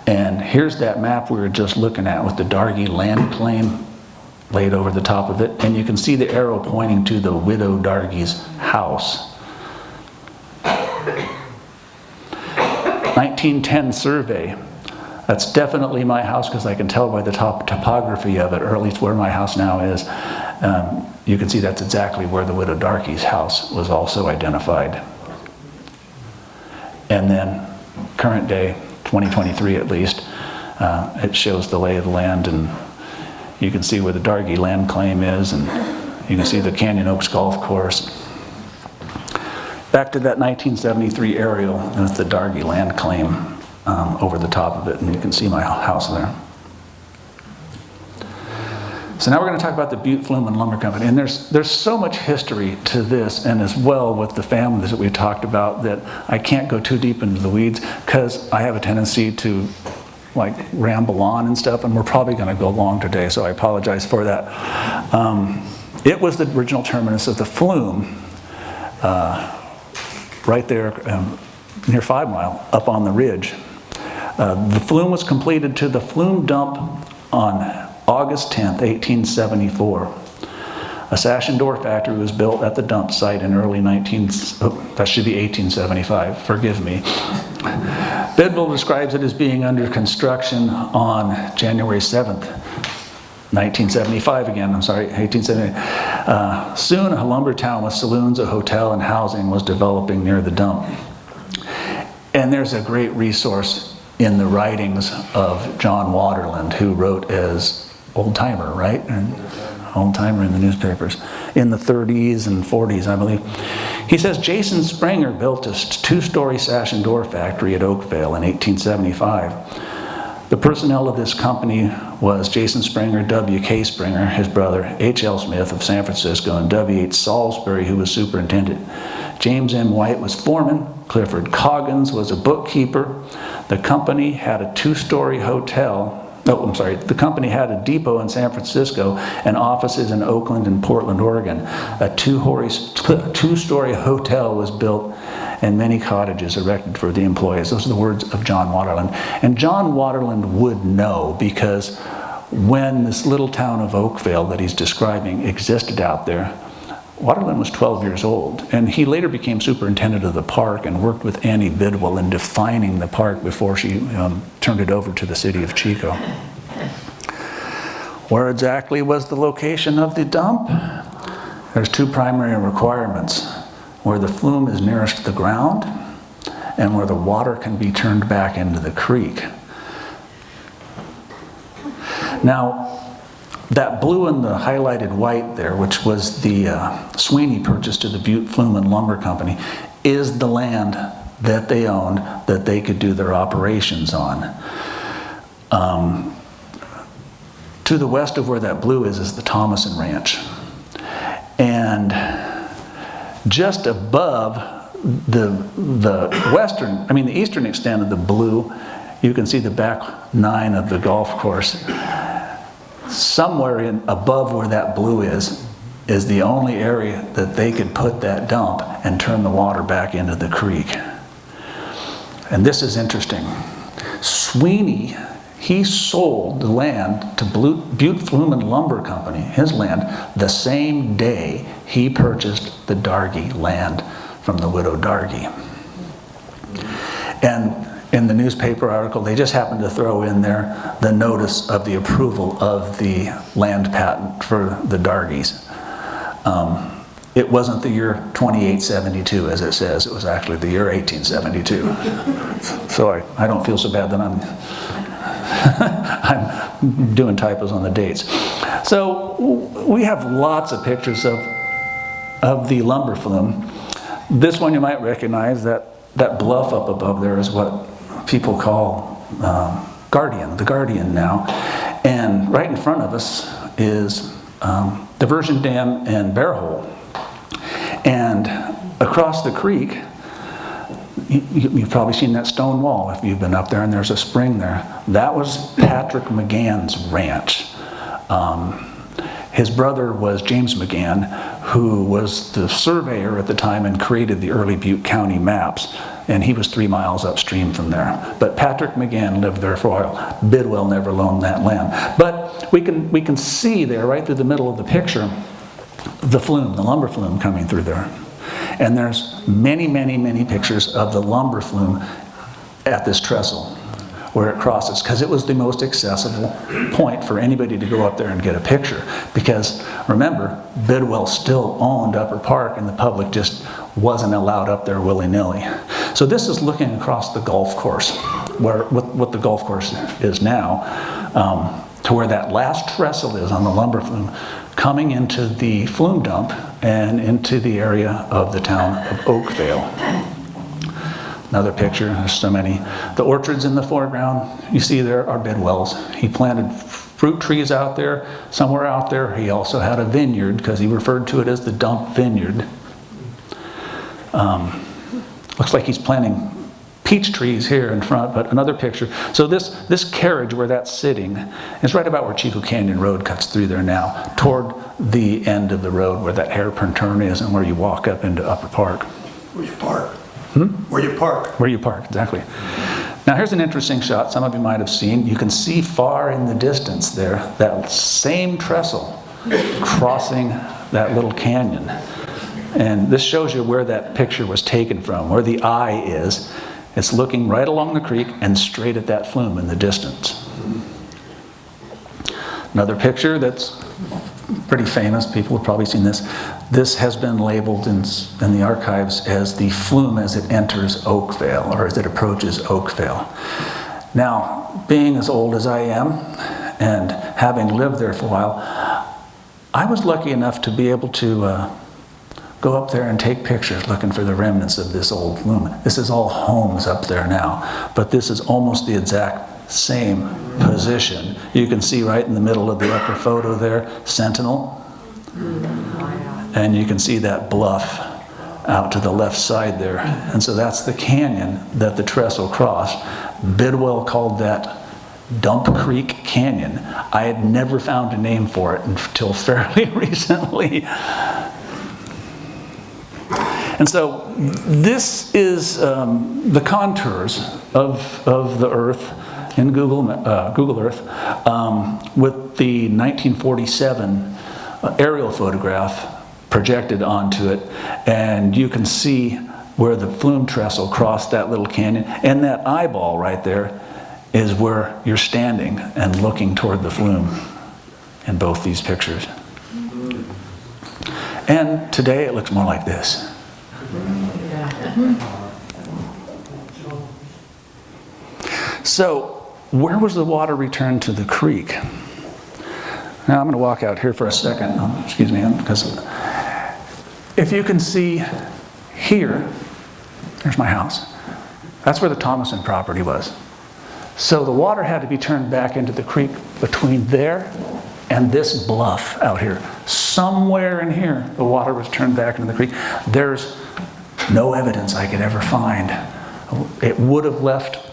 And here's that map we were just looking at with the Dargy land claim laid over the top of it. And you can see the arrow pointing to the Widow Dargy's house. 1910 survey. That's definitely my house because I can tell by the topography of it, or at least where my house now is. You can see that's exactly where the widow Darkey's house was also identified. And then current day, 2023 at least, it shows the lay of the land, and you can see where the Dargey land claim is, and you can see the Canyon Oaks Golf Course. Back to that 1973 aerial with the Dargey land claim over the top of it, and you can see my house there. So now we're going to talk about the Butte Flume and Lumber Company, and there's so much history to this, and as well with the families that we talked about, that I can't go too deep into the weeds because I have a tendency to like ramble on and stuff, and we're probably going to go long today, so I apologize for that. It was the original terminus of the Flume, right there near 5 Mile, up on the ridge. The Flume was completed to the Flume dump on August 10th, 1874. A sash and door factory was built at the dump site in early 1875, forgive me. Bidwell describes it as being under construction on January 7th, 1975 again, I'm sorry, 1870. Soon a lumber town with saloons, a hotel, and housing was developing near the dump. And there's a great resource in the writings of John Waterland, who wrote as old timer, right? And old timer in the newspapers in the 30s and 40s, I believe. He says Jason Springer built a 2-story sash and door factory at Oakville in 1875. The personnel of this company was Jason Springer, W.K. Springer, his brother, H.L. Smith of San Francisco, and W.H. Salisbury, who was superintendent. James M. White was foreman. Clifford Coggins was a bookkeeper. The company had a 2-story hotel. The company had a depot in San Francisco and offices in Oakland and Portland, Oregon. A 2-story hotel was built and many cottages erected for the employees. Those are the words of John Waterland. And John Waterland would know, because when this little town of Oakville that he's describing existed out there, Waterland was 12 years old, and he later became superintendent of the park and worked with Annie Bidwell in defining the park before she turned it over to the city of Chico. Where exactly was the location of the dump? There's 2 primary requirements: where the flume is nearest the ground and where the water can be turned back into the creek. Now, that blue and the highlighted white there, which was the Sweeney purchase to the Butte Flume and Lumber Company, is the land that they owned that they could do their operations on. To the west of where that blue is the Thomason Ranch. And just above the eastern extent of the blue, you can see the back 9 of the golf course. Somewhere above where that blue is the only area that they could put that dump and turn the water back into the creek. And this is interesting. Sweeney, he sold the land to Butte Flume and Lumber Company, his land, the same day he purchased the Dargey land from the widow Dargey. And in the newspaper article, they just happened to throw in there the notice of the approval of the land patent for the Dargeys. It wasn't the year 2872, as it says. It was actually the year 1872. So I don't feel so bad that I'm doing typos on the dates. So we have lots of pictures of the lumber flume. This one you might recognize. That bluff up above there is what people call the Guardian now. And right in front of us is Diversion Dam and Bear Hole. And across the creek, you've probably seen that stone wall if you've been up there, and there's a spring there. That was Patrick McGann's ranch. His brother was James McGann, who was the surveyor at the time and created the early Butte County maps, and he was 3 miles upstream from there. But Patrick McGann lived there for a while. Bidwell never loaned that land. But we can see there, right through the middle of the picture, the flume, the lumber flume coming through there. And there's many, many, many pictures of the lumber flume at this trestle where it crosses, because it was the most accessible point for anybody to go up there and get a picture. Because remember, Bidwell still owned Upper Park and the public just wasn't allowed up there willy-nilly. So this is looking across the golf course, where what the golf course is now, to where that last trestle is on the lumber flume, coming into the flume dump and into the area of the town of Oakville. Another picture, there's so many. The orchards in the foreground, you see there are Bidwell's. He planted fruit trees out there, somewhere out there. He also had a vineyard, because he referred to it as the dump vineyard. Looks like he's planting peach trees here in front, but another picture. So this carriage where that's sitting is right about where Chico Canyon Road cuts through there now, toward the end of the road where that hairpin turn is and where you walk up into Upper Park. Where you park. Where you park. Where you park, exactly. Now here's an interesting shot some of you might have seen. You can see far in the distance there, that same trestle crossing that little canyon. And this shows you where that picture was taken from, where the eye is. It's looking right along the creek and straight at that flume in the distance. Another picture that's pretty famous, people have probably seen this. This has been labeled in the archives as the flume as it enters Oakville, or as it approaches Oakville. Now, being as old as I am, and having lived there for a while, I was lucky enough to be able to go up there and take pictures looking for the remnants of this old flume. This is all homes up there now, but this is almost the exact same position. You can see right in the middle of the upper photo there, Sentinel. And you can see that bluff out to the left side there. And so that's the canyon that the trestle crossed. Bidwell called that Dump Creek Canyon. I had never found a name for it until fairly recently. And so this is the contours of the Earth in Google Earth with the 1947 aerial photograph projected onto it, and you can see where the flume trestle crossed that little canyon, and that eyeball right there is where you're standing and looking toward the flume in both these pictures. And today it looks more like this. So, where was the water returned to the creek? Now I'm going to walk out here for a second. Excuse me, because if you can see here, there's my house. That's where the Thomason property was. So the water had to be turned back into the creek between there and this bluff out here. Somewhere in here, the water was turned back into the creek. There's no evidence I could ever find. It would have left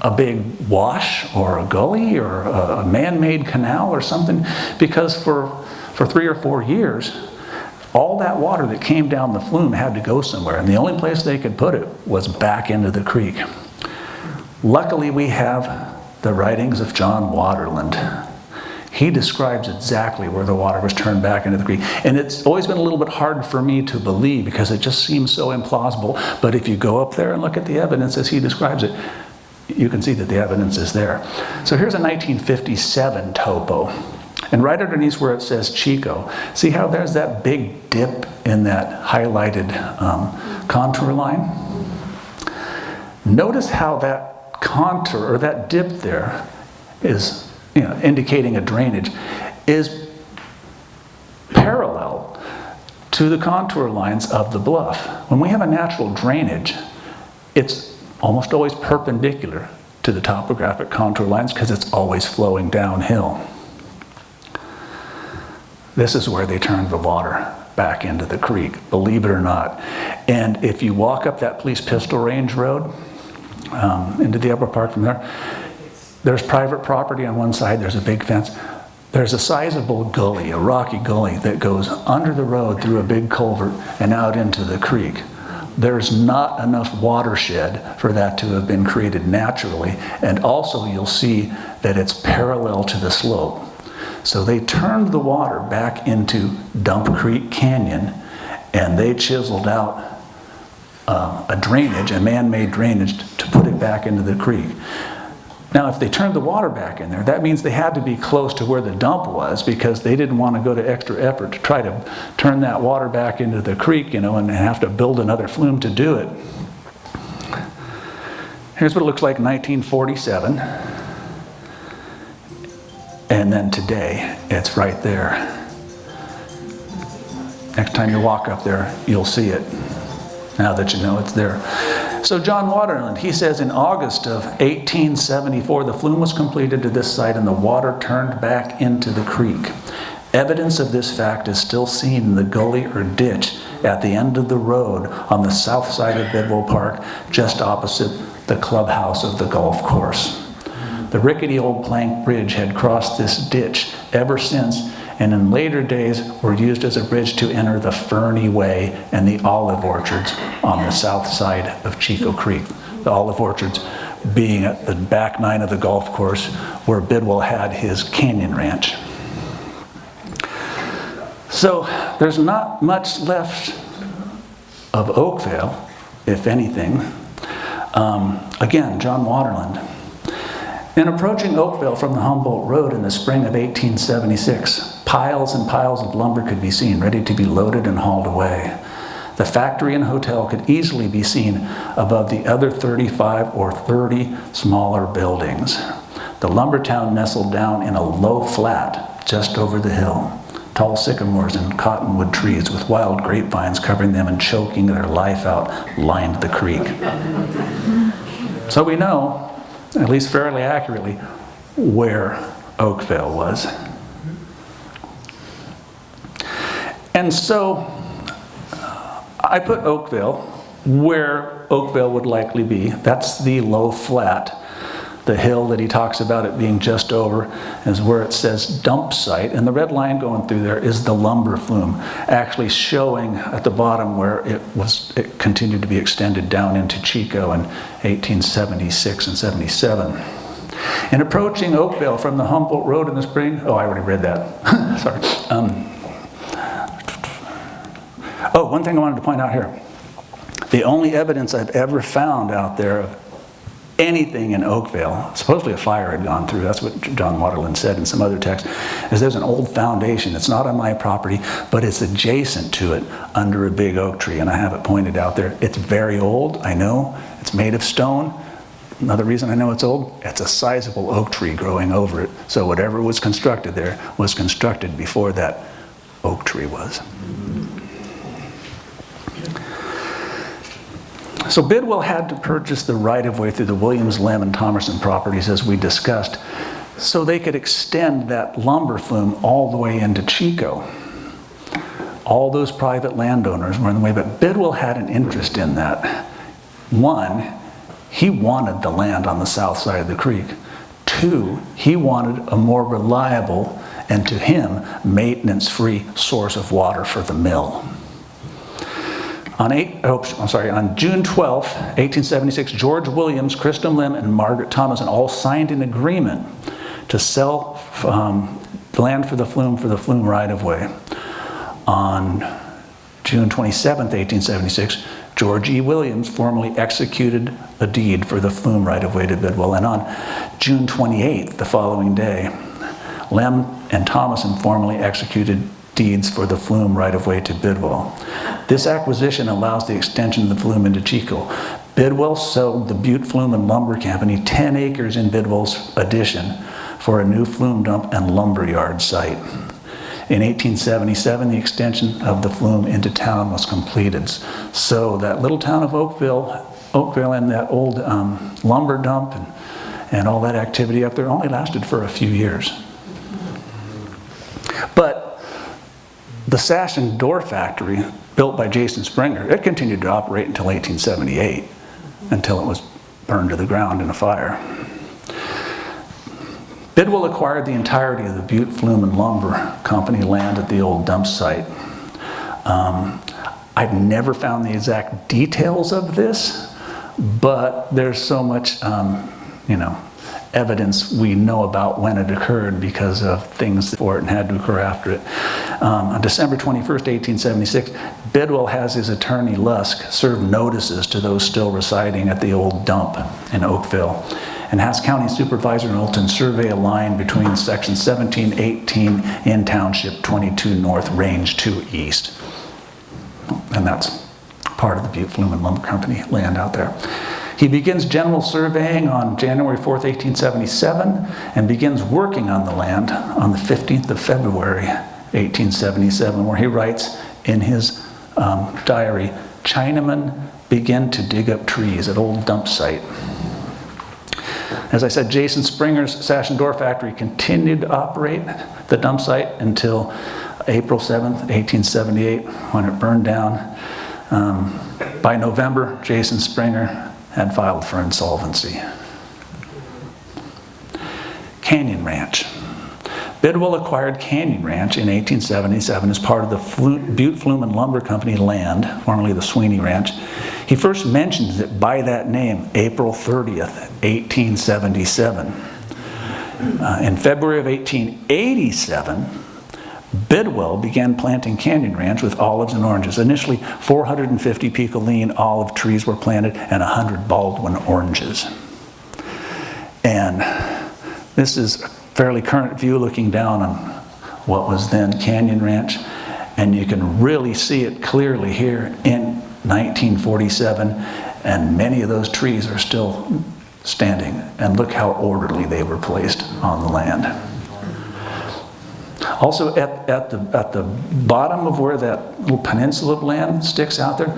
a big wash or a gully or a man-made canal or something, because for 3 or 4 years, all that water that came down the flume had to go somewhere, and the only place they could put it was back into the creek. Luckily, we have the writings of John Waterland. He describes exactly where the water was turned back into the creek. And it's always been a little bit hard for me to believe because it just seems so implausible. But if you go up there and look at the evidence as he describes it, you can see that the evidence is there. So here's a 1957 topo. And right underneath where it says Chico, see how there's that big dip in that highlighted contour line? Notice how that contour, or that dip there, is indicating a drainage, is parallel to the contour lines of the bluff. When we have a natural drainage, it's almost always perpendicular to the topographic contour lines because it's always flowing downhill. This is where they turned the water back into the creek, believe it or not. And if you walk up that Police Pistol Range Road into the Upper Park from there, there's private property on one side, there's a big fence. There's a sizable gully, a rocky gully that goes under the road through a big culvert and out into the creek. There's not enough watershed for that to have been created naturally, and also you'll see that it's parallel to the slope. So they turned the water back into Dump Creek Canyon, and they chiseled out a drainage, a man-made drainage, to put it back into the creek. Now, if they turned the water back in there, that means they had to be close to where the dump was, because they didn't want to go to extra effort to try to turn that water back into the creek, and have to build another flume to do it. Here's what it looks like in 1947. And then today, it's right there. Next time you walk up there, you'll see it, now that you know it's there. So John Waterland, he says in August of 1874, the flume was completed to this site and the water turned back into the creek. Evidence of this fact is still seen in the gully or ditch at the end of the road on the south side of Bidwell Park, just opposite the clubhouse of the golf course. The rickety old plank bridge had crossed this ditch ever since, and in later days were used as a bridge to enter the Ferny Way and the olive orchards on the south side of Chico Creek. The olive orchards being at the back nine of the golf course where Bidwell had his canyon ranch. So there's not much left of Oakville, if anything. Again, John Waterland. In approaching Oakville from the Humboldt Road in the spring of 1876, piles and piles of lumber could be seen, ready to be loaded and hauled away. The factory and hotel could easily be seen above the other 35 or 30 smaller buildings. The lumber town nestled down in a low flat just over the hill. Tall sycamores and cottonwood trees with wild grapevines covering them and choking their life out lined the creek. So we know, at least fairly accurately, where Oakville was. And so I put Oakville where Oakville would likely be. That's the low flat. The hill that he talks about it being just over is where it says dump site, and the red line going through there is the lumber flume, actually showing at the bottom where it continued to be extended down into Chico in 1876 and 77. In approaching Oakville from the Humboldt Road in the spring, I already read that. Sorry. One thing I wanted to point out here. The only evidence I've ever found out there of anything in Oakville, supposedly a fire had gone through, that's what John Waterland said in some other text, is there's an old foundation. It's not on my property, but it's adjacent to it under a big oak tree, and I have it pointed out there. It's very old, I know. It's made of stone. Another reason I know it's old, it's a sizable oak tree growing over it. So whatever was constructed there was constructed before that oak tree was. So Bidwell had to purchase the right-of-way through the Williams, Lem, and Thomerson properties, as we discussed, so they could extend that lumber flume all the way into Chico. All those private landowners were in the way, but Bidwell had an interest in that. One, he wanted the land on the south side of the creek. Two, he wanted a more reliable and, to him, maintenance-free source of water for the mill. On June 12, 1876, George Williams, Christum Lim, and Margaret Thomason all signed an agreement to sell the land for the flume right-of-way. On June 27, 1876, George E. Williams formally executed a deed for the flume right-of-way to Bidwell, and on June 28th, the following day, Lem and Thomason formally executed deeds for the flume right-of-way to Bidwell. This acquisition allows the extension of the flume into Chico. Bidwell sold the Butte Flume and Lumber Company 10 acres in Bidwell's addition for a new flume dump and lumberyard site. In 1877, the extension of the flume into town was completed. So that little town of Oakville and that old lumber dump and all that activity up there only lasted for a few years. But the sash and door factory, built by Jason Springer, it continued to operate until 1878, until it was burned to the ground in a fire. Bidwell acquired the entirety of the Butte Flume and Lumber Company land at the old dump site. I've never found the exact details of this, but there's so much, evidence we know about when it occurred because of things for it and had to occur after it. On December 21st, 1876, Bidwell has his attorney Lusk serve notices to those still residing at the old dump in Oakville, and has County Supervisor Knowlton survey a line between section 1718 in Township 22 North, Range 2 East. And that's part of the Butte Flumen Lumber Company land out there. He begins general surveying on January 4th, 1877, and begins working on the land on the 15th of February, 1877, where he writes in his diary, Chinamen begin to dig up trees at old dump site. As I said, Jason Springer's Sash and Door Factory continued to operate the dump site until April 7th, 1878, when it burned down. By November, Jason Springer had filed for insolvency. Canyon Ranch. Bidwell acquired Canyon Ranch in 1877 as part of the Butte Flumen Lumber Company land, formerly the Sweeney Ranch. He first mentions it by that name, April 30th, 1877. In February of 1887, Bidwell began planting Canyon Ranch with olives and oranges. Initially, 450 picoline olive trees were planted and 100 Baldwin oranges. And this is a fairly current view looking down on what was then Canyon Ranch. And you can really see it clearly here in 1947. And many of those trees are still standing. And look how orderly they were placed on the land. Also, at the bottom of where that little peninsula of land sticks out there,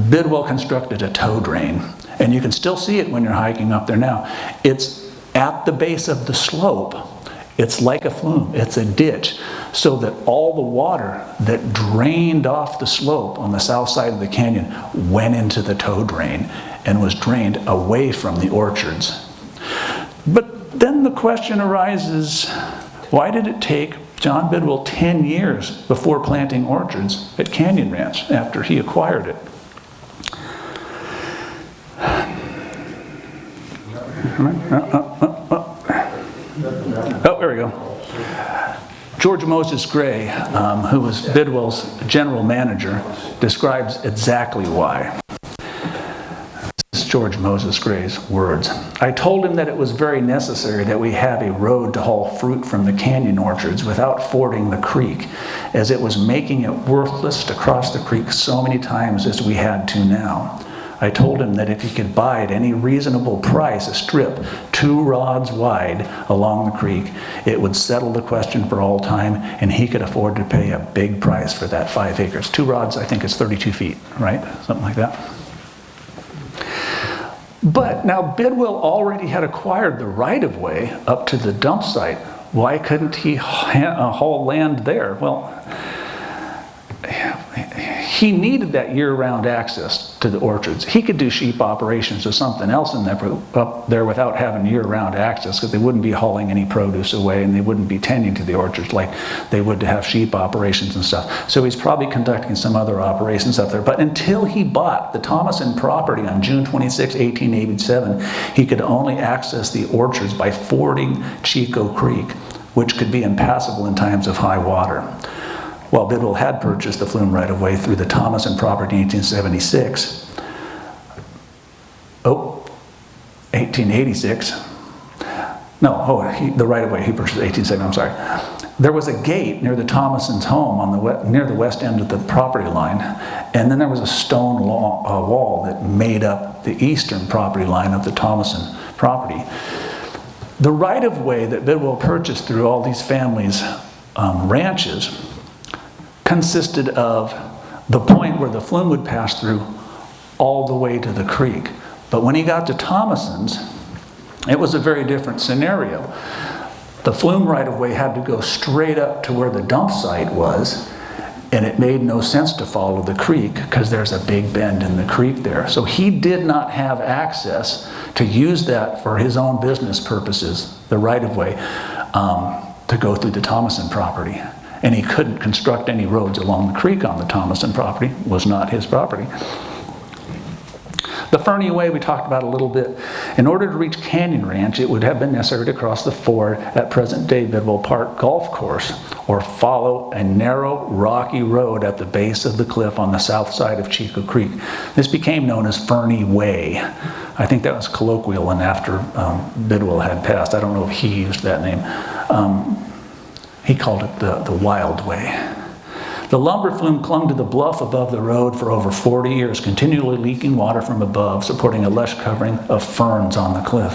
Bidwell constructed a tow drain. And you can still see it when you're hiking up there now. It's at the base of the slope. It's like a flume. It's a ditch. So that all the water that drained off the slope on the south side of the canyon went into the tow drain and was drained away from the orchards. But then the question arises, why did it take John Bidwell 10 years before planting orchards at Canyon Ranch after he acquired it? Oh, there we go. George Moses Gray, who was Bidwell's general manager, describes exactly why. This is George Moses Gray's words. I told him that it was very necessary that we have a road to haul fruit from the canyon orchards without fording the creek, as it was making it worthless to cross the creek so many times as we had to now. I told him that if he could buy at any reasonable price a strip 2 rods wide along the creek, it would settle the question for all time, and he could afford to pay a big price for that 5 acres. 2 rods, I think, is 32 feet, right? Something like that. But now Bidwell already had acquired the right-of-way up to the dump site. Why couldn't he haul land there? Well, he needed that year-round access to the orchards. He could do sheep operations or something else up there without having year-round access, because they wouldn't be hauling any produce away and they wouldn't be tending to the orchards like they would to have sheep operations and stuff. So he's probably conducting some other operations up there. But until he bought the Thomason property on June 26, 1887, he could only access the orchards by fording Chico Creek, which could be impassable in times of high water. While Bidwell had purchased the flume right-of-way through the Thomason property in 1876, 1886, the right-of-way he purchased in 1870, I'm sorry. There was a gate near the Thomason's home on near the west end of the property line, and then there was a stone wall that made up the eastern property line of the Thomason property. The right-of-way that Bidwell purchased through all these families' ranches consisted of the point where the flume would pass through all the way to the creek. But when he got to Thomason's, it was a very different scenario. The flume right-of-way had to go straight up to where the dump site was, and it made no sense to follow the creek because there's a big bend in the creek there. So he did not have access to use that for his own business purposes, the right-of-way, to go through the Thomason property. And he couldn't construct any roads along the creek on the Thomason property. It was not his property. The Fernie Way we talked about a little bit. In order to reach Canyon Ranch, it would have been necessary to cross the ford at present-day Bidwell Park Golf Course or follow a narrow, rocky road at the base of the cliff on the south side of Chico Creek. This became known as Fernie Way. I think that was colloquial, and after Bidwell had passed, I don't know if he used that name, he called it the Wild Way. The lumber flume clung to the bluff above the road for over 40 years, continually leaking water from above, supporting a lush covering of ferns on the cliff.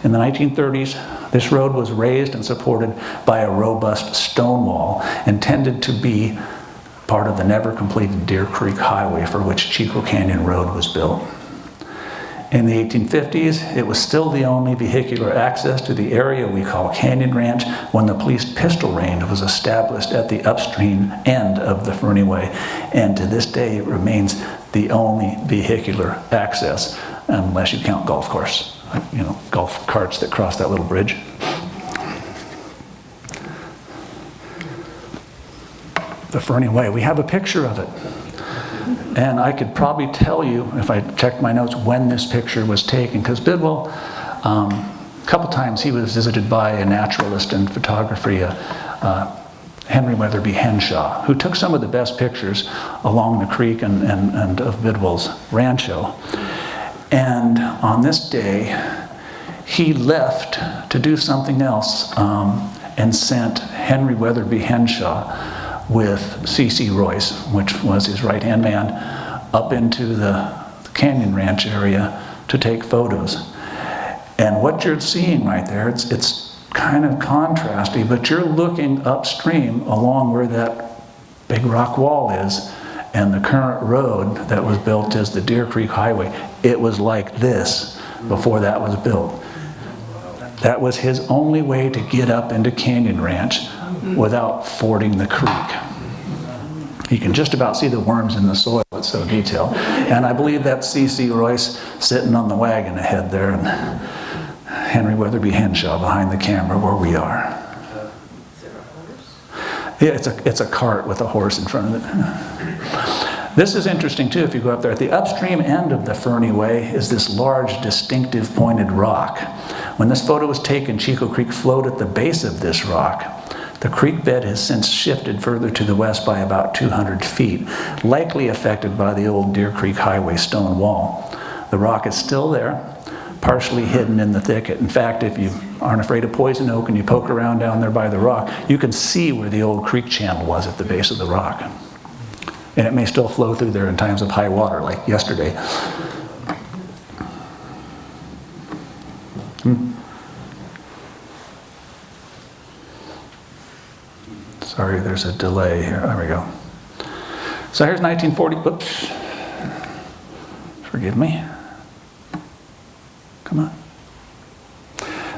In the 1930s, this road was raised and supported by a robust stone wall, intended to be part of the never-completed Deer Creek Highway for which Chico Canyon Road was built. In the 1850s, it was still the only vehicular access to the area we call Canyon Ranch when the police pistol range was established at the upstream end of the Fernie Way. And to this day, it remains the only vehicular access, unless you count golf course, golf carts that cross that little bridge. The Fernie Way, we have a picture of it. And I could probably tell you, if I checked my notes, when this picture was taken, because Bidwell, a couple times he was visited by a naturalist in photography, Henry Weatherby Henshaw, who took some of the best pictures along the creek and of Bidwell's rancho. And on this day, he left to do something else and sent Henry Weatherby Henshaw with C.C. Royce, which was his right-hand man, up into the Canyon Ranch area to take photos. And what you're seeing right there, it's kind of contrasty, but you're looking upstream along where that big rock wall is, and the current road that was built as the Deer Creek Highway. It was like this before that was built. That was his only way to get up into Canyon Ranch without fording the creek. You can just about see the worms in the soil, it's so detailed. And I believe that's C.C. Royce sitting on the wagon ahead there, and Henry Weatherby Henshaw behind the camera where we are. Is there a horse? Yeah, it's a cart with a horse in front of it. This is interesting too if you go up there. At the upstream end of the Fernie Way is this large, distinctive pointed rock. When this photo was taken, Chico Creek flowed at the base of this rock. The creek bed has since shifted further to the west by about 200 feet, likely affected by the old Deer Creek Highway stone wall. The rock is still there, partially hidden in the thicket. In fact, if you aren't afraid of poison oak and you poke around down there by the rock, you can see where the old creek channel was at the base of the rock. And it may still flow through there in times of high water, like yesterday. Sorry, there's a delay here. There we go. So here's 1940. Whoops. Forgive me. Come on.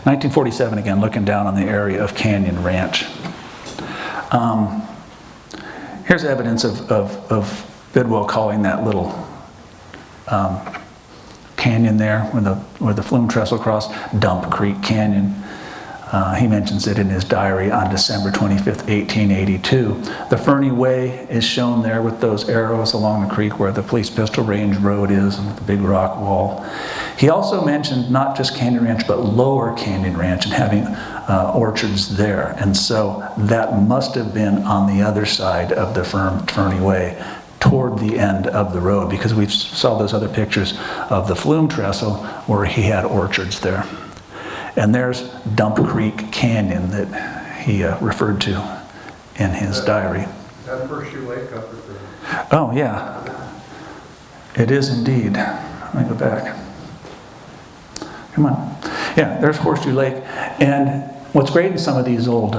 1947 again, looking down on the area of Canyon Ranch. Here's evidence of Bidwell calling that little canyon there where the flume trestle crossed Dump Creek Canyon. He mentions it in his diary on December 25th, 1882. The Fernie Way is shown there with those arrows along the creek where the police pistol range road is and the big rock wall. He also mentioned not just Canyon Ranch, but Lower Canyon Ranch and having orchards there. And so that must have been on the other side of the Fernie Way, toward the end of the road, because we saw those other pictures of the flume trestle where he had orchards there. And there's Dump Creek Canyon that he referred to in his diary. Is that Horseshoe Lake up at the... Oh, yeah. It is indeed. Let me go back. Come on. Yeah, there's Horseshoe Lake. And what's great in some of these old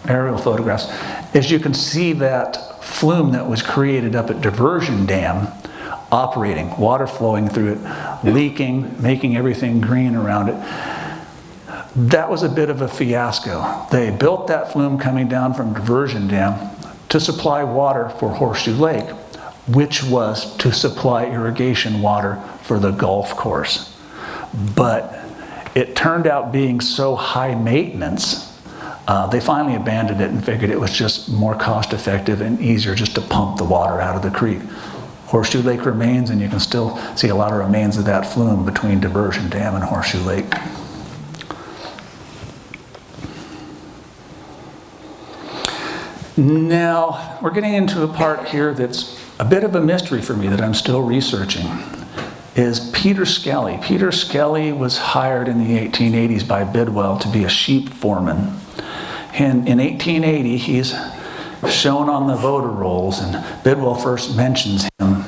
aerial photographs is you can see that flume that was created up at Diversion Dam operating, water flowing through it, leaking, making everything green around it. That was a bit of a fiasco. They built that flume coming down from Diversion Dam to supply water for Horseshoe Lake, which was to supply irrigation water for the golf course. But it turned out being so high maintenance, they finally abandoned it and figured it was just more cost effective and easier just to pump the water out of the creek. Horseshoe Lake remains, and you can still see a lot of remains of that flume between Diversion Dam and Horseshoe Lake. Now, we're getting into a part here that's a bit of a mystery for me that I'm still researching, is Peter Skelly. Peter Skelly was hired in the 1880s by Bidwell to be a sheep foreman. And in 1880, he's shown on the voter rolls, and Bidwell first mentions him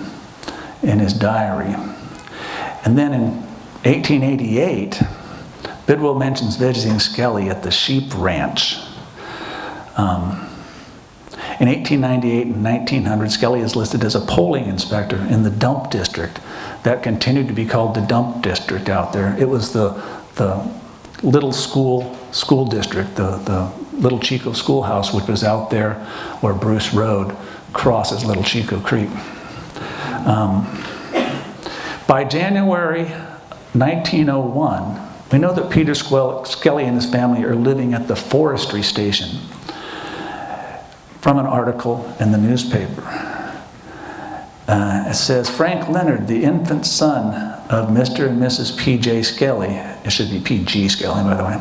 in his diary. And then in 1888, Bidwell mentions visiting Skelly at the sheep ranch. In 1898 and 1900, Skelly is listed as a polling inspector in the dump district. That continued to be called the dump district out there. It was the little school district, the Little Chico schoolhouse, which was out there where Bruce Road crosses Little Chico Creek. By January 1901, we know that Peter Skelly and his family are living at the forestry station, from an article in the newspaper. It says, Frank Leonard, the infant son of Mr. and Mrs. P.J. Skelly, it should be P.G. Skelly, by the way,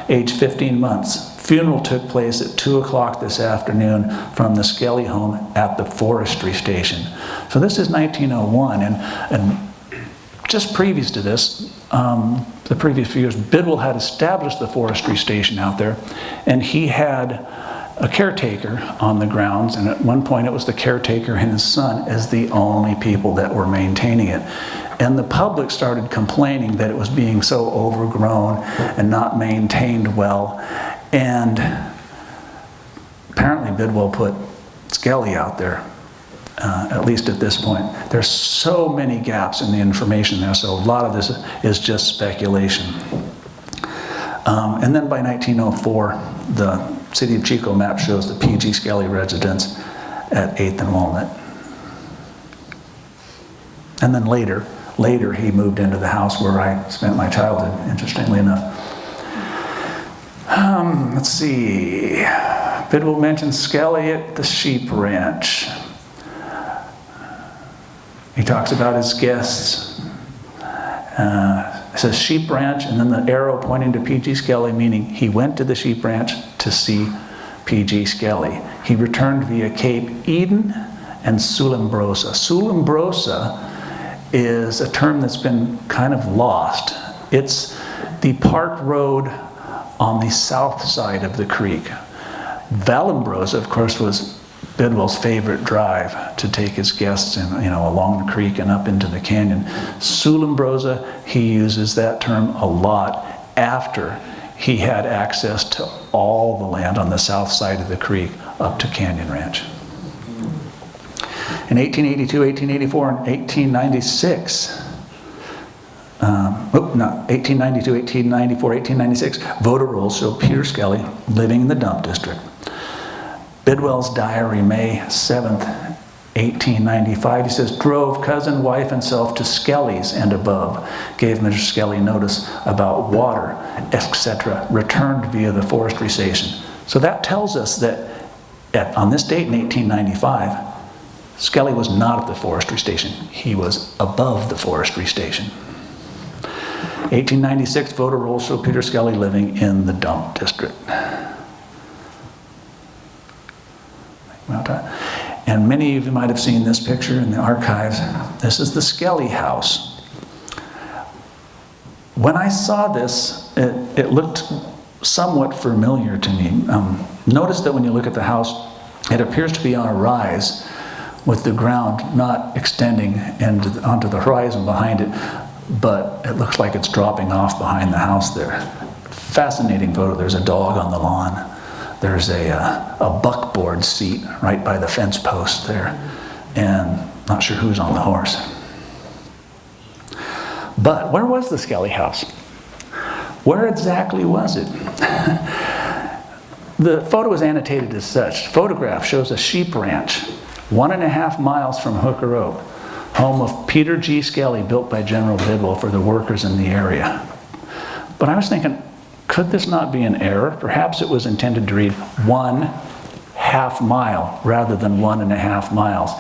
age 15 months. Funeral took place at 2 o'clock this afternoon from the Skelly home at the forestry station. So this is 1901, and just previous to this, the previous few years, Bidwell had established the forestry station out there, and he had a caretaker on the grounds, and at one point it was the caretaker and his son as the only people that were maintaining it. And the public started complaining that it was being so overgrown and not maintained well. And apparently Bidwell put Skelly out there, at least at this point. There's so many gaps in the information there, so a lot of this is just speculation. And then by 1904, the City of Chico map shows the P.G. Skelly residence at 8th and Walnut. And then later he moved into the house where I spent my childhood, interestingly enough. Let's see. Bidwell mentions Skelly at the sheep ranch. He talks about his guests. It says sheep ranch, and then the arrow pointing to P.G. Skelly, meaning he went to the sheep ranch to see P.G. Skelly. He returned via Cape Eden and Sulambrosa. Sulambrosa is a term that's been kind of lost. It's the park road on the south side of the creek. Vallombrosa, of course, was Bidwell's favorite drive to take his guests along the creek and up into the canyon. Sulambrosa, he uses that term a lot after he had access to all the land on the south side of the creek up to Canyon Ranch. In 1882, 1884, and 1896, 1892, 1894, 1896, voter rolls show Peter Skelly living in the dump district. Bidwell's diary, May 7th, 1895, he says, drove cousin, wife, and self to Skelly's and above, gave Mr. Skelly notice about water, etc., returned via the forestry station. So that tells us that on this date in 1895, Skelly was not at the forestry station. He was above the forestry station. 1896, voter rolls show Peter Skelly living in the dump district. And many of you might have seen this picture in the archives. This is the Skelly house. When I saw this, it looked somewhat familiar to me. Notice that when you look at the house, it appears to be on a rise with the ground not extending onto the horizon behind it, but it looks like it's dropping off behind the house there. Fascinating photo. There's a dog on the lawn. There's a buckboard seat right by the fence post there, and not sure who's on the horse. But where was the Skelly house? Where exactly was it? The photo is annotated as such. Photograph shows a sheep ranch 1.5 miles from Hooker Oak, home of Peter G. Skelly, built by General Bidwell for the workers in the area. But I was thinking, could this not be an error? Perhaps it was intended to read 1/2 mile rather than 1.5 miles.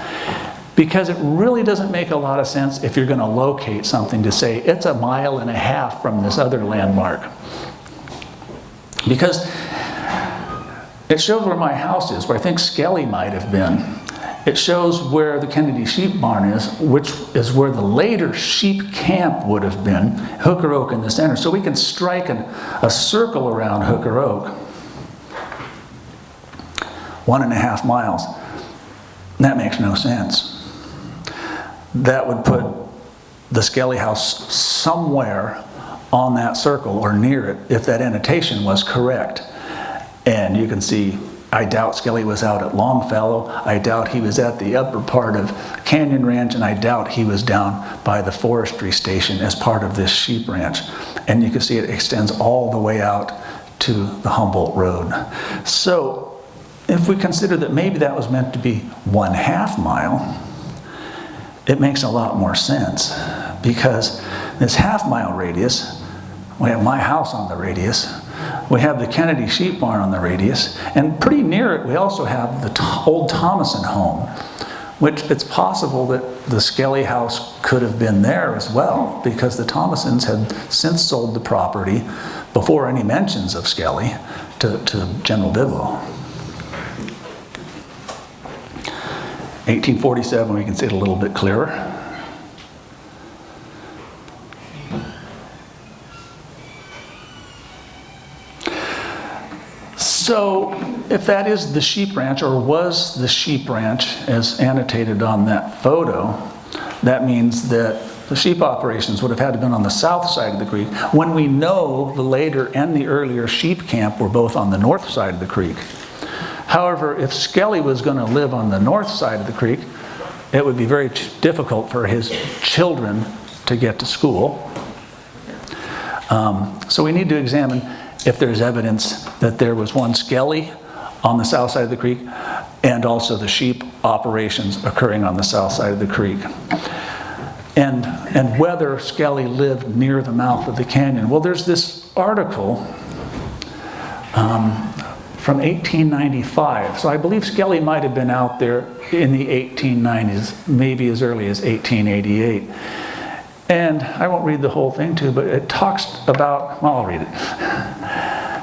because it really doesn't make a lot of sense if you're going to locate something to say it's 1.5 miles from this other landmark. Because it shows where my house is, where I think Skelly might have been. It shows where the Kennedy sheep barn is, which is where the later sheep camp would have been, Hooker Oak in the center. So we can strike a circle around Hooker Oak. 1.5 miles. That makes no sense. That would put the Skelly house somewhere on that circle or near it if that annotation was correct. And you can see, I doubt Skelly was out at Longfellow. I doubt he was at the upper part of Canyon Ranch, and I doubt he was down by the forestry station as part of this sheep ranch. And you can see it extends all the way out to the Humboldt Road. So if we consider that maybe that was meant to be 1/2 mile, it makes a lot more sense, because this 1/2 mile radius, we have my house on the radius, we have the Kennedy sheep barn on the radius, and pretty near it we also have the old Thomason home, which it's possible that the Skelly house could have been there as well, because the Thomasons had since sold the property before any mentions of Skelly to General Bidwell. 1847, we can see it a little bit clearer. So, if that is the sheep ranch, or was the sheep ranch as annotated on that photo, that means that the sheep operations would have had to have been on the south side of the creek, when we know the later and the earlier sheep camp were both on the north side of the creek. However, if Skelly was going to live on the north side of the creek, it would be very difficult for his children to get to school. So we need to examine if there's evidence that there was one Skelly on the south side of the creek, and also the sheep operations occurring on the south side of the creek. And whether Skelly lived near the mouth of the canyon. Well, there's this article from 1895. So I believe Skelly might have been out there in the 1890s, maybe as early as 1888. And I won't read the whole thing too, but it talks about, well, I'll read it.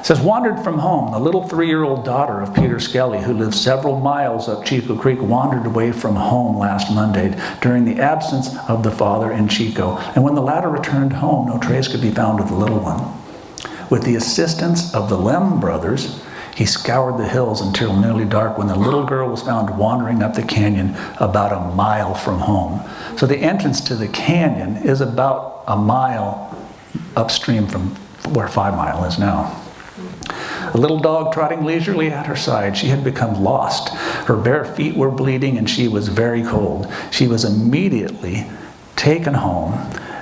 It says, wandered from home, the little 3-year-old daughter of Peter Skelly, who lived several miles up Chico Creek, wandered away from home last Monday during the absence of the father in Chico. And when the latter returned home, no trace could be found of the little one. With the assistance of the Lem brothers, he scoured the hills until nearly dark, when the little girl was found wandering up the canyon about 1 mile from home. So the entrance to the canyon is about 1 mile upstream from where 5 Mile is now. A little dog trotting leisurely at her side, she had become lost. Her bare feet were bleeding and she was very cold. She was immediately taken home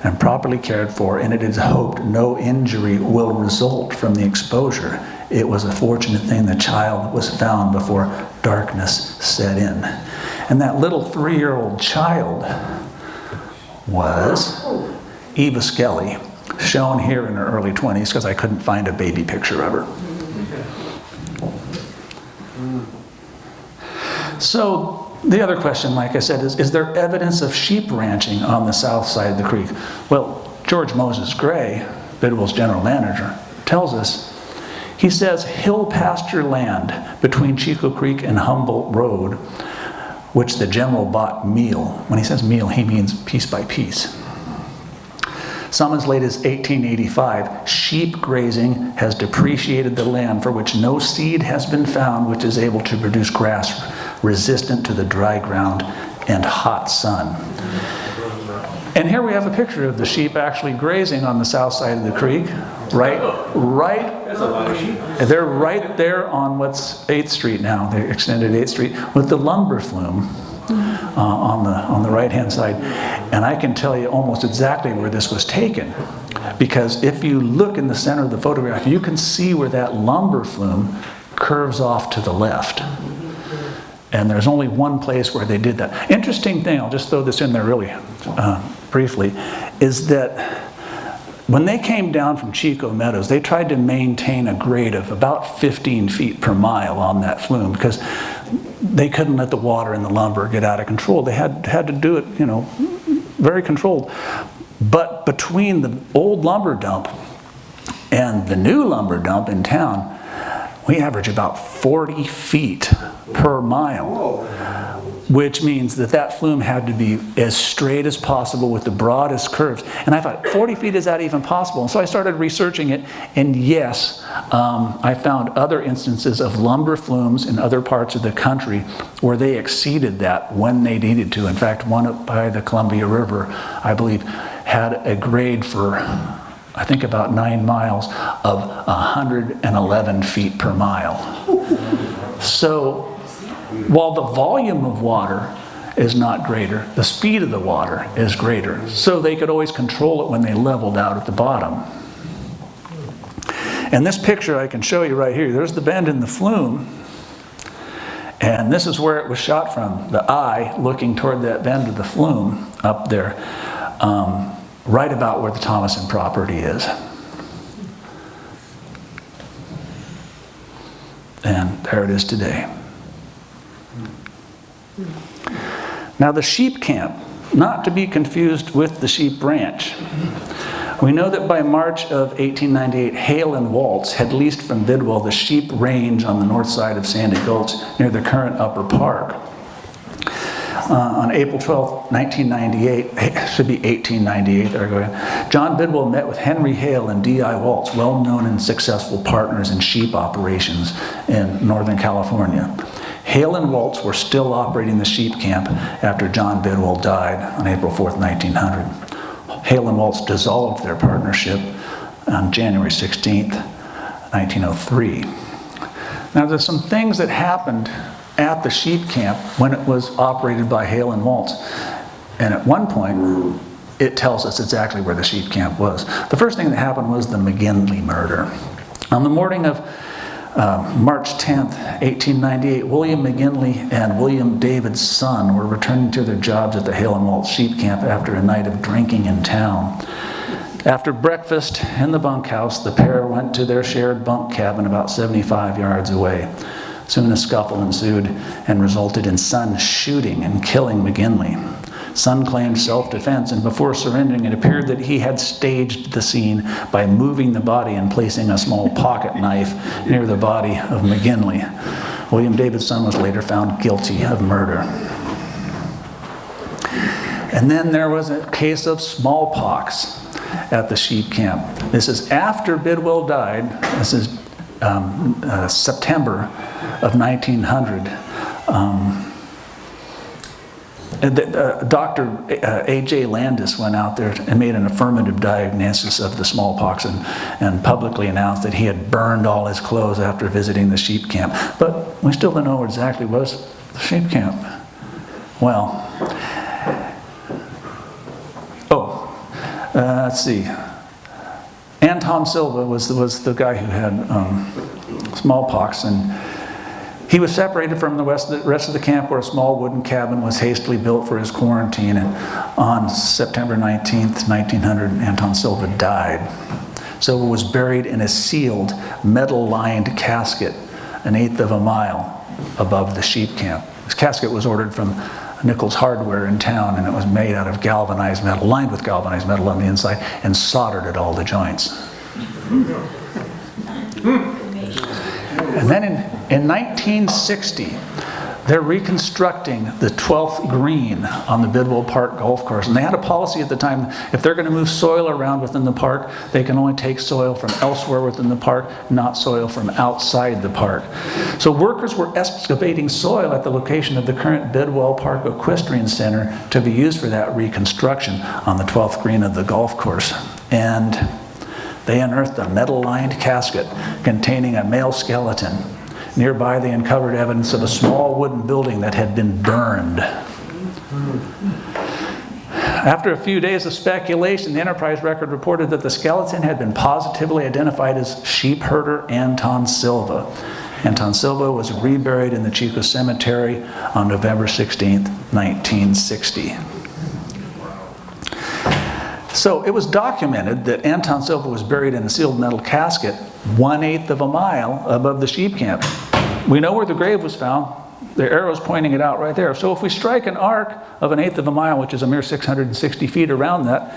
and properly cared for, and it is hoped no injury will result from the exposure. It was a fortunate thing the child was found before darkness set in. And that little 3-year-old child was Eva Skelly, shown here in her early 20s, because I couldn't find a baby picture of her. So the other question, like I said, is there evidence of sheep ranching on the south side of the creek? Well, George Moses Gray, Bidwell's general manager, tells us, he says, hill pasture land between Chico Creek and Humboldt Road, which the general bought meal. When he says meal, he means piece by piece. Some as late as 1885, sheep grazing has depreciated the land, for which no seed has been found which is able to produce grass resistant to the dry ground and hot sun. And here we have a picture of the sheep actually grazing on the south side of the creek. They're right there on what's 8th Street now, the extended 8th Street, with the lumber flume on the right-hand side. And I can tell you almost exactly where this was taken, because if you look in the center of the photograph, you can see where that lumber flume curves off to the left. And there's only one place where they did that. Interesting thing, I'll just throw this in there really briefly, is that when they came down from Chico Meadows, they tried to maintain a grade of about 15 feet per mile on that flume because they couldn't let the water and the lumber get out of control. They had to do it, very controlled. But between the old lumber dump and the new lumber dump in town, we average about 40 feet per mile, which means that flume had to be as straight as possible with the broadest curves. And I thought, 40 feet, is that even possible? And so I started researching it, and yes, I found other instances of lumber flumes in other parts of the country where they exceeded that when they needed to. In fact, one up by the Columbia River, I believe, had a grade for, I think, about 9 miles of 111 feet per mile. So while the volume of water is not greater, the speed of the water is greater. So they could always control it when they leveled out at the bottom. And this picture I can show you right here. There's the bend in the flume. And this is where it was shot from. The eye looking toward that bend of the flume up there. Right about where the Thomason property is. And there it is today. Now the sheep camp, not to be confused with the sheep ranch. We know that by March of 1898, Hale and Waltz had leased from Bidwell the sheep range on the north side of Sandy Gulch near the current Upper Park. On April 12, 1998, it should be 1898, there we go. John Bidwell met with Henry Hale and D.I. Waltz, well-known and successful partners in sheep operations in Northern California. Hale and Waltz were still operating the sheep camp after John Bidwell died on April 4, 1900. Hale and Waltz dissolved their partnership on January 16, 1903. Now there's some things that happened at the sheep camp when it was operated by Hale and Waltz. And at one point, it tells us exactly where the sheep camp was. The first thing that happened was the McGinley murder. On the morning of March 10th, 1898, William McGinley and William David's son were returning to their jobs at the Hale and Waltz sheep camp after a night of drinking in town. After breakfast in the bunkhouse, the pair went to their shared bunk cabin about 75 yards away. Soon a scuffle ensued and resulted in Son shooting and killing McGinley. Son claimed self-defense, and before surrendering, it appeared that he had staged the scene by moving the body and placing a small pocket knife near the body of McGinley. William David's son was later found guilty of murder. And then there was a case of smallpox at the sheep camp. This is after Bidwell died. This is September of 1900. Dr. A.J. Landis went out there and made an affirmative diagnosis of the smallpox and publicly announced that he had burned all his clothes after visiting the sheep camp. But we still don't know what exactly was the sheep camp. Well, let's see. Anton Silva was the guy who had smallpox, and he was separated from the rest of the camp where a small wooden cabin was hastily built for his quarantine. And on September 19th, 1900, Anton Silva died. Silva was buried in a sealed, metal-lined casket 1/8 of a mile above the sheep camp. This casket was ordered from Nichols Hardware in town, and it was made out of galvanized metal, lined with galvanized metal on the inside, and soldered at all the joints. And then in 1960, they're reconstructing the 12th green on the Bidwell Park golf course. And they had a policy at the time, if they're going to move soil around within the park, they can only take soil from elsewhere within the park, not soil from outside the park. So workers were excavating soil at the location of the current Bidwell Park Equestrian Center to be used for that reconstruction on the 12th green of the golf course. And they unearthed a metal-lined casket containing a male skeleton. Nearby, they uncovered evidence of a small wooden building that had been burned. After a few days of speculation, the Enterprise record reported that the skeleton had been positively identified as sheep herder Anton Silva. Anton Silva was reburied in the Chico Cemetery on November 16, 1960. So it was documented that Anton Silva was buried in a sealed metal casket 1/8 of a mile above the sheep camp. We know where the grave was found. The arrow's pointing it out right there. So if we strike an arc of 1/8 of a mile, which is a mere 660 feet around that,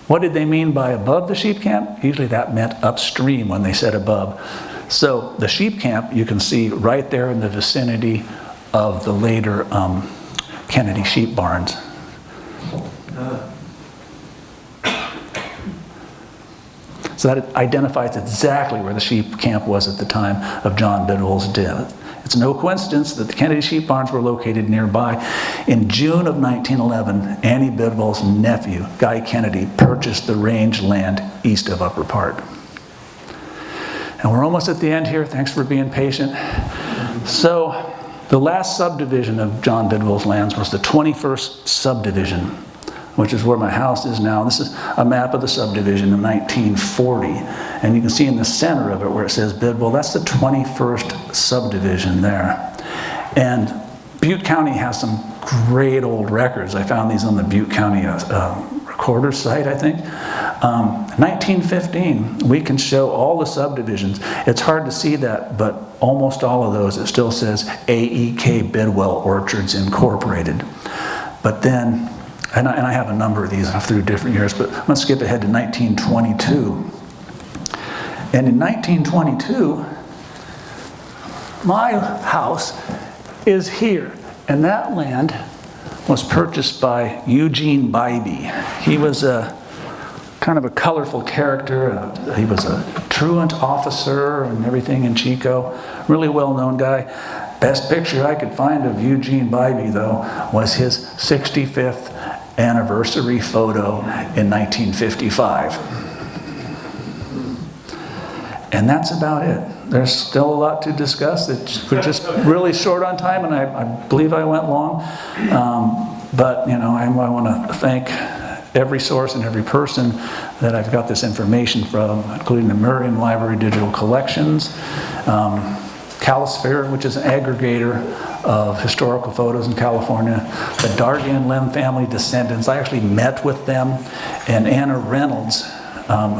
what did they mean by above the sheep camp? Usually that meant upstream when they said above. So the sheep camp you can see right there in the vicinity of the later Kennedy sheep barns. So that identifies exactly where the sheep camp was at the time of John Bidwell's death. It's no coincidence that the Kennedy sheep barns were located nearby. In June of 1911, Annie Bidwell's nephew, Guy Kennedy, purchased the range land east of Upper Park. And we're almost at the end here. Thanks for being patient. So the last subdivision of John Bidwell's lands was the 21st subdivision, which is where my house is now. This is a map of the subdivision in 1940. And you can see in the center of it where it says Bidwell, that's the 21st subdivision there. And Butte County has some great old records. I found these on the Butte County recorder's site, I think. 1915, we can show all the subdivisions. It's hard to see that, but almost all of those, it still says AEK Bidwell Orchards Incorporated. But then, and I have a number of these through different years, but let's skip ahead to 1922. And in 1922, my house is here. And that land was purchased by Eugene Bybee. He was a kind of a colorful character. He was a truant officer and everything in Chico. Really well-known guy. Best picture I could find of Eugene Bybee, though, was his 65th anniversary photo in 1955. And that's about it. There's still a lot to discuss. We're just really short on time, and I believe I went long. But you know, I want to thank every source and every person that I've got this information from, including the Merriam Library Digital Collections, Calisphere, which is an aggregator of historical photos in California, the Dargan Lem family descendants. I actually met with them, and Anna Reynolds,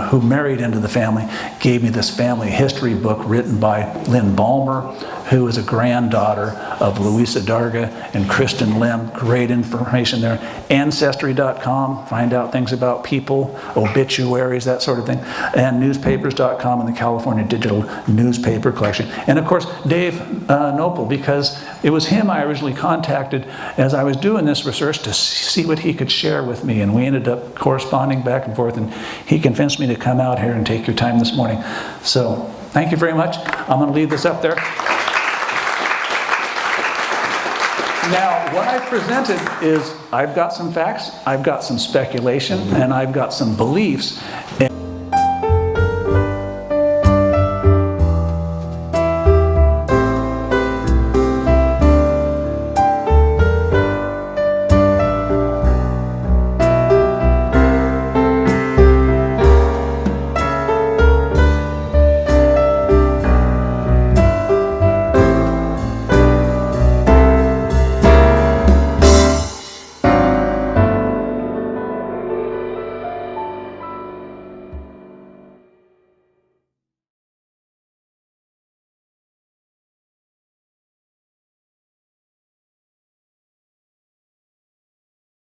who married into the family, gave me this family history book written by Lynn Balmer, who is a granddaughter of Louisa Darga and Kristen Lem. Great information there. Ancestry.com, find out things about people, obituaries, that sort of thing. And newspapers.com and the California Digital Newspaper Collection. And of course, Dave Nopel, because it was him I originally contacted as I was doing this research to see what he could share with me. And we ended up corresponding back and forth, and he convinced me to come out here and take your time this morning. So thank you very much. I'm going to leave this up there. Now, what I presented is I've got some facts, I've got some speculation, and I've got some beliefs.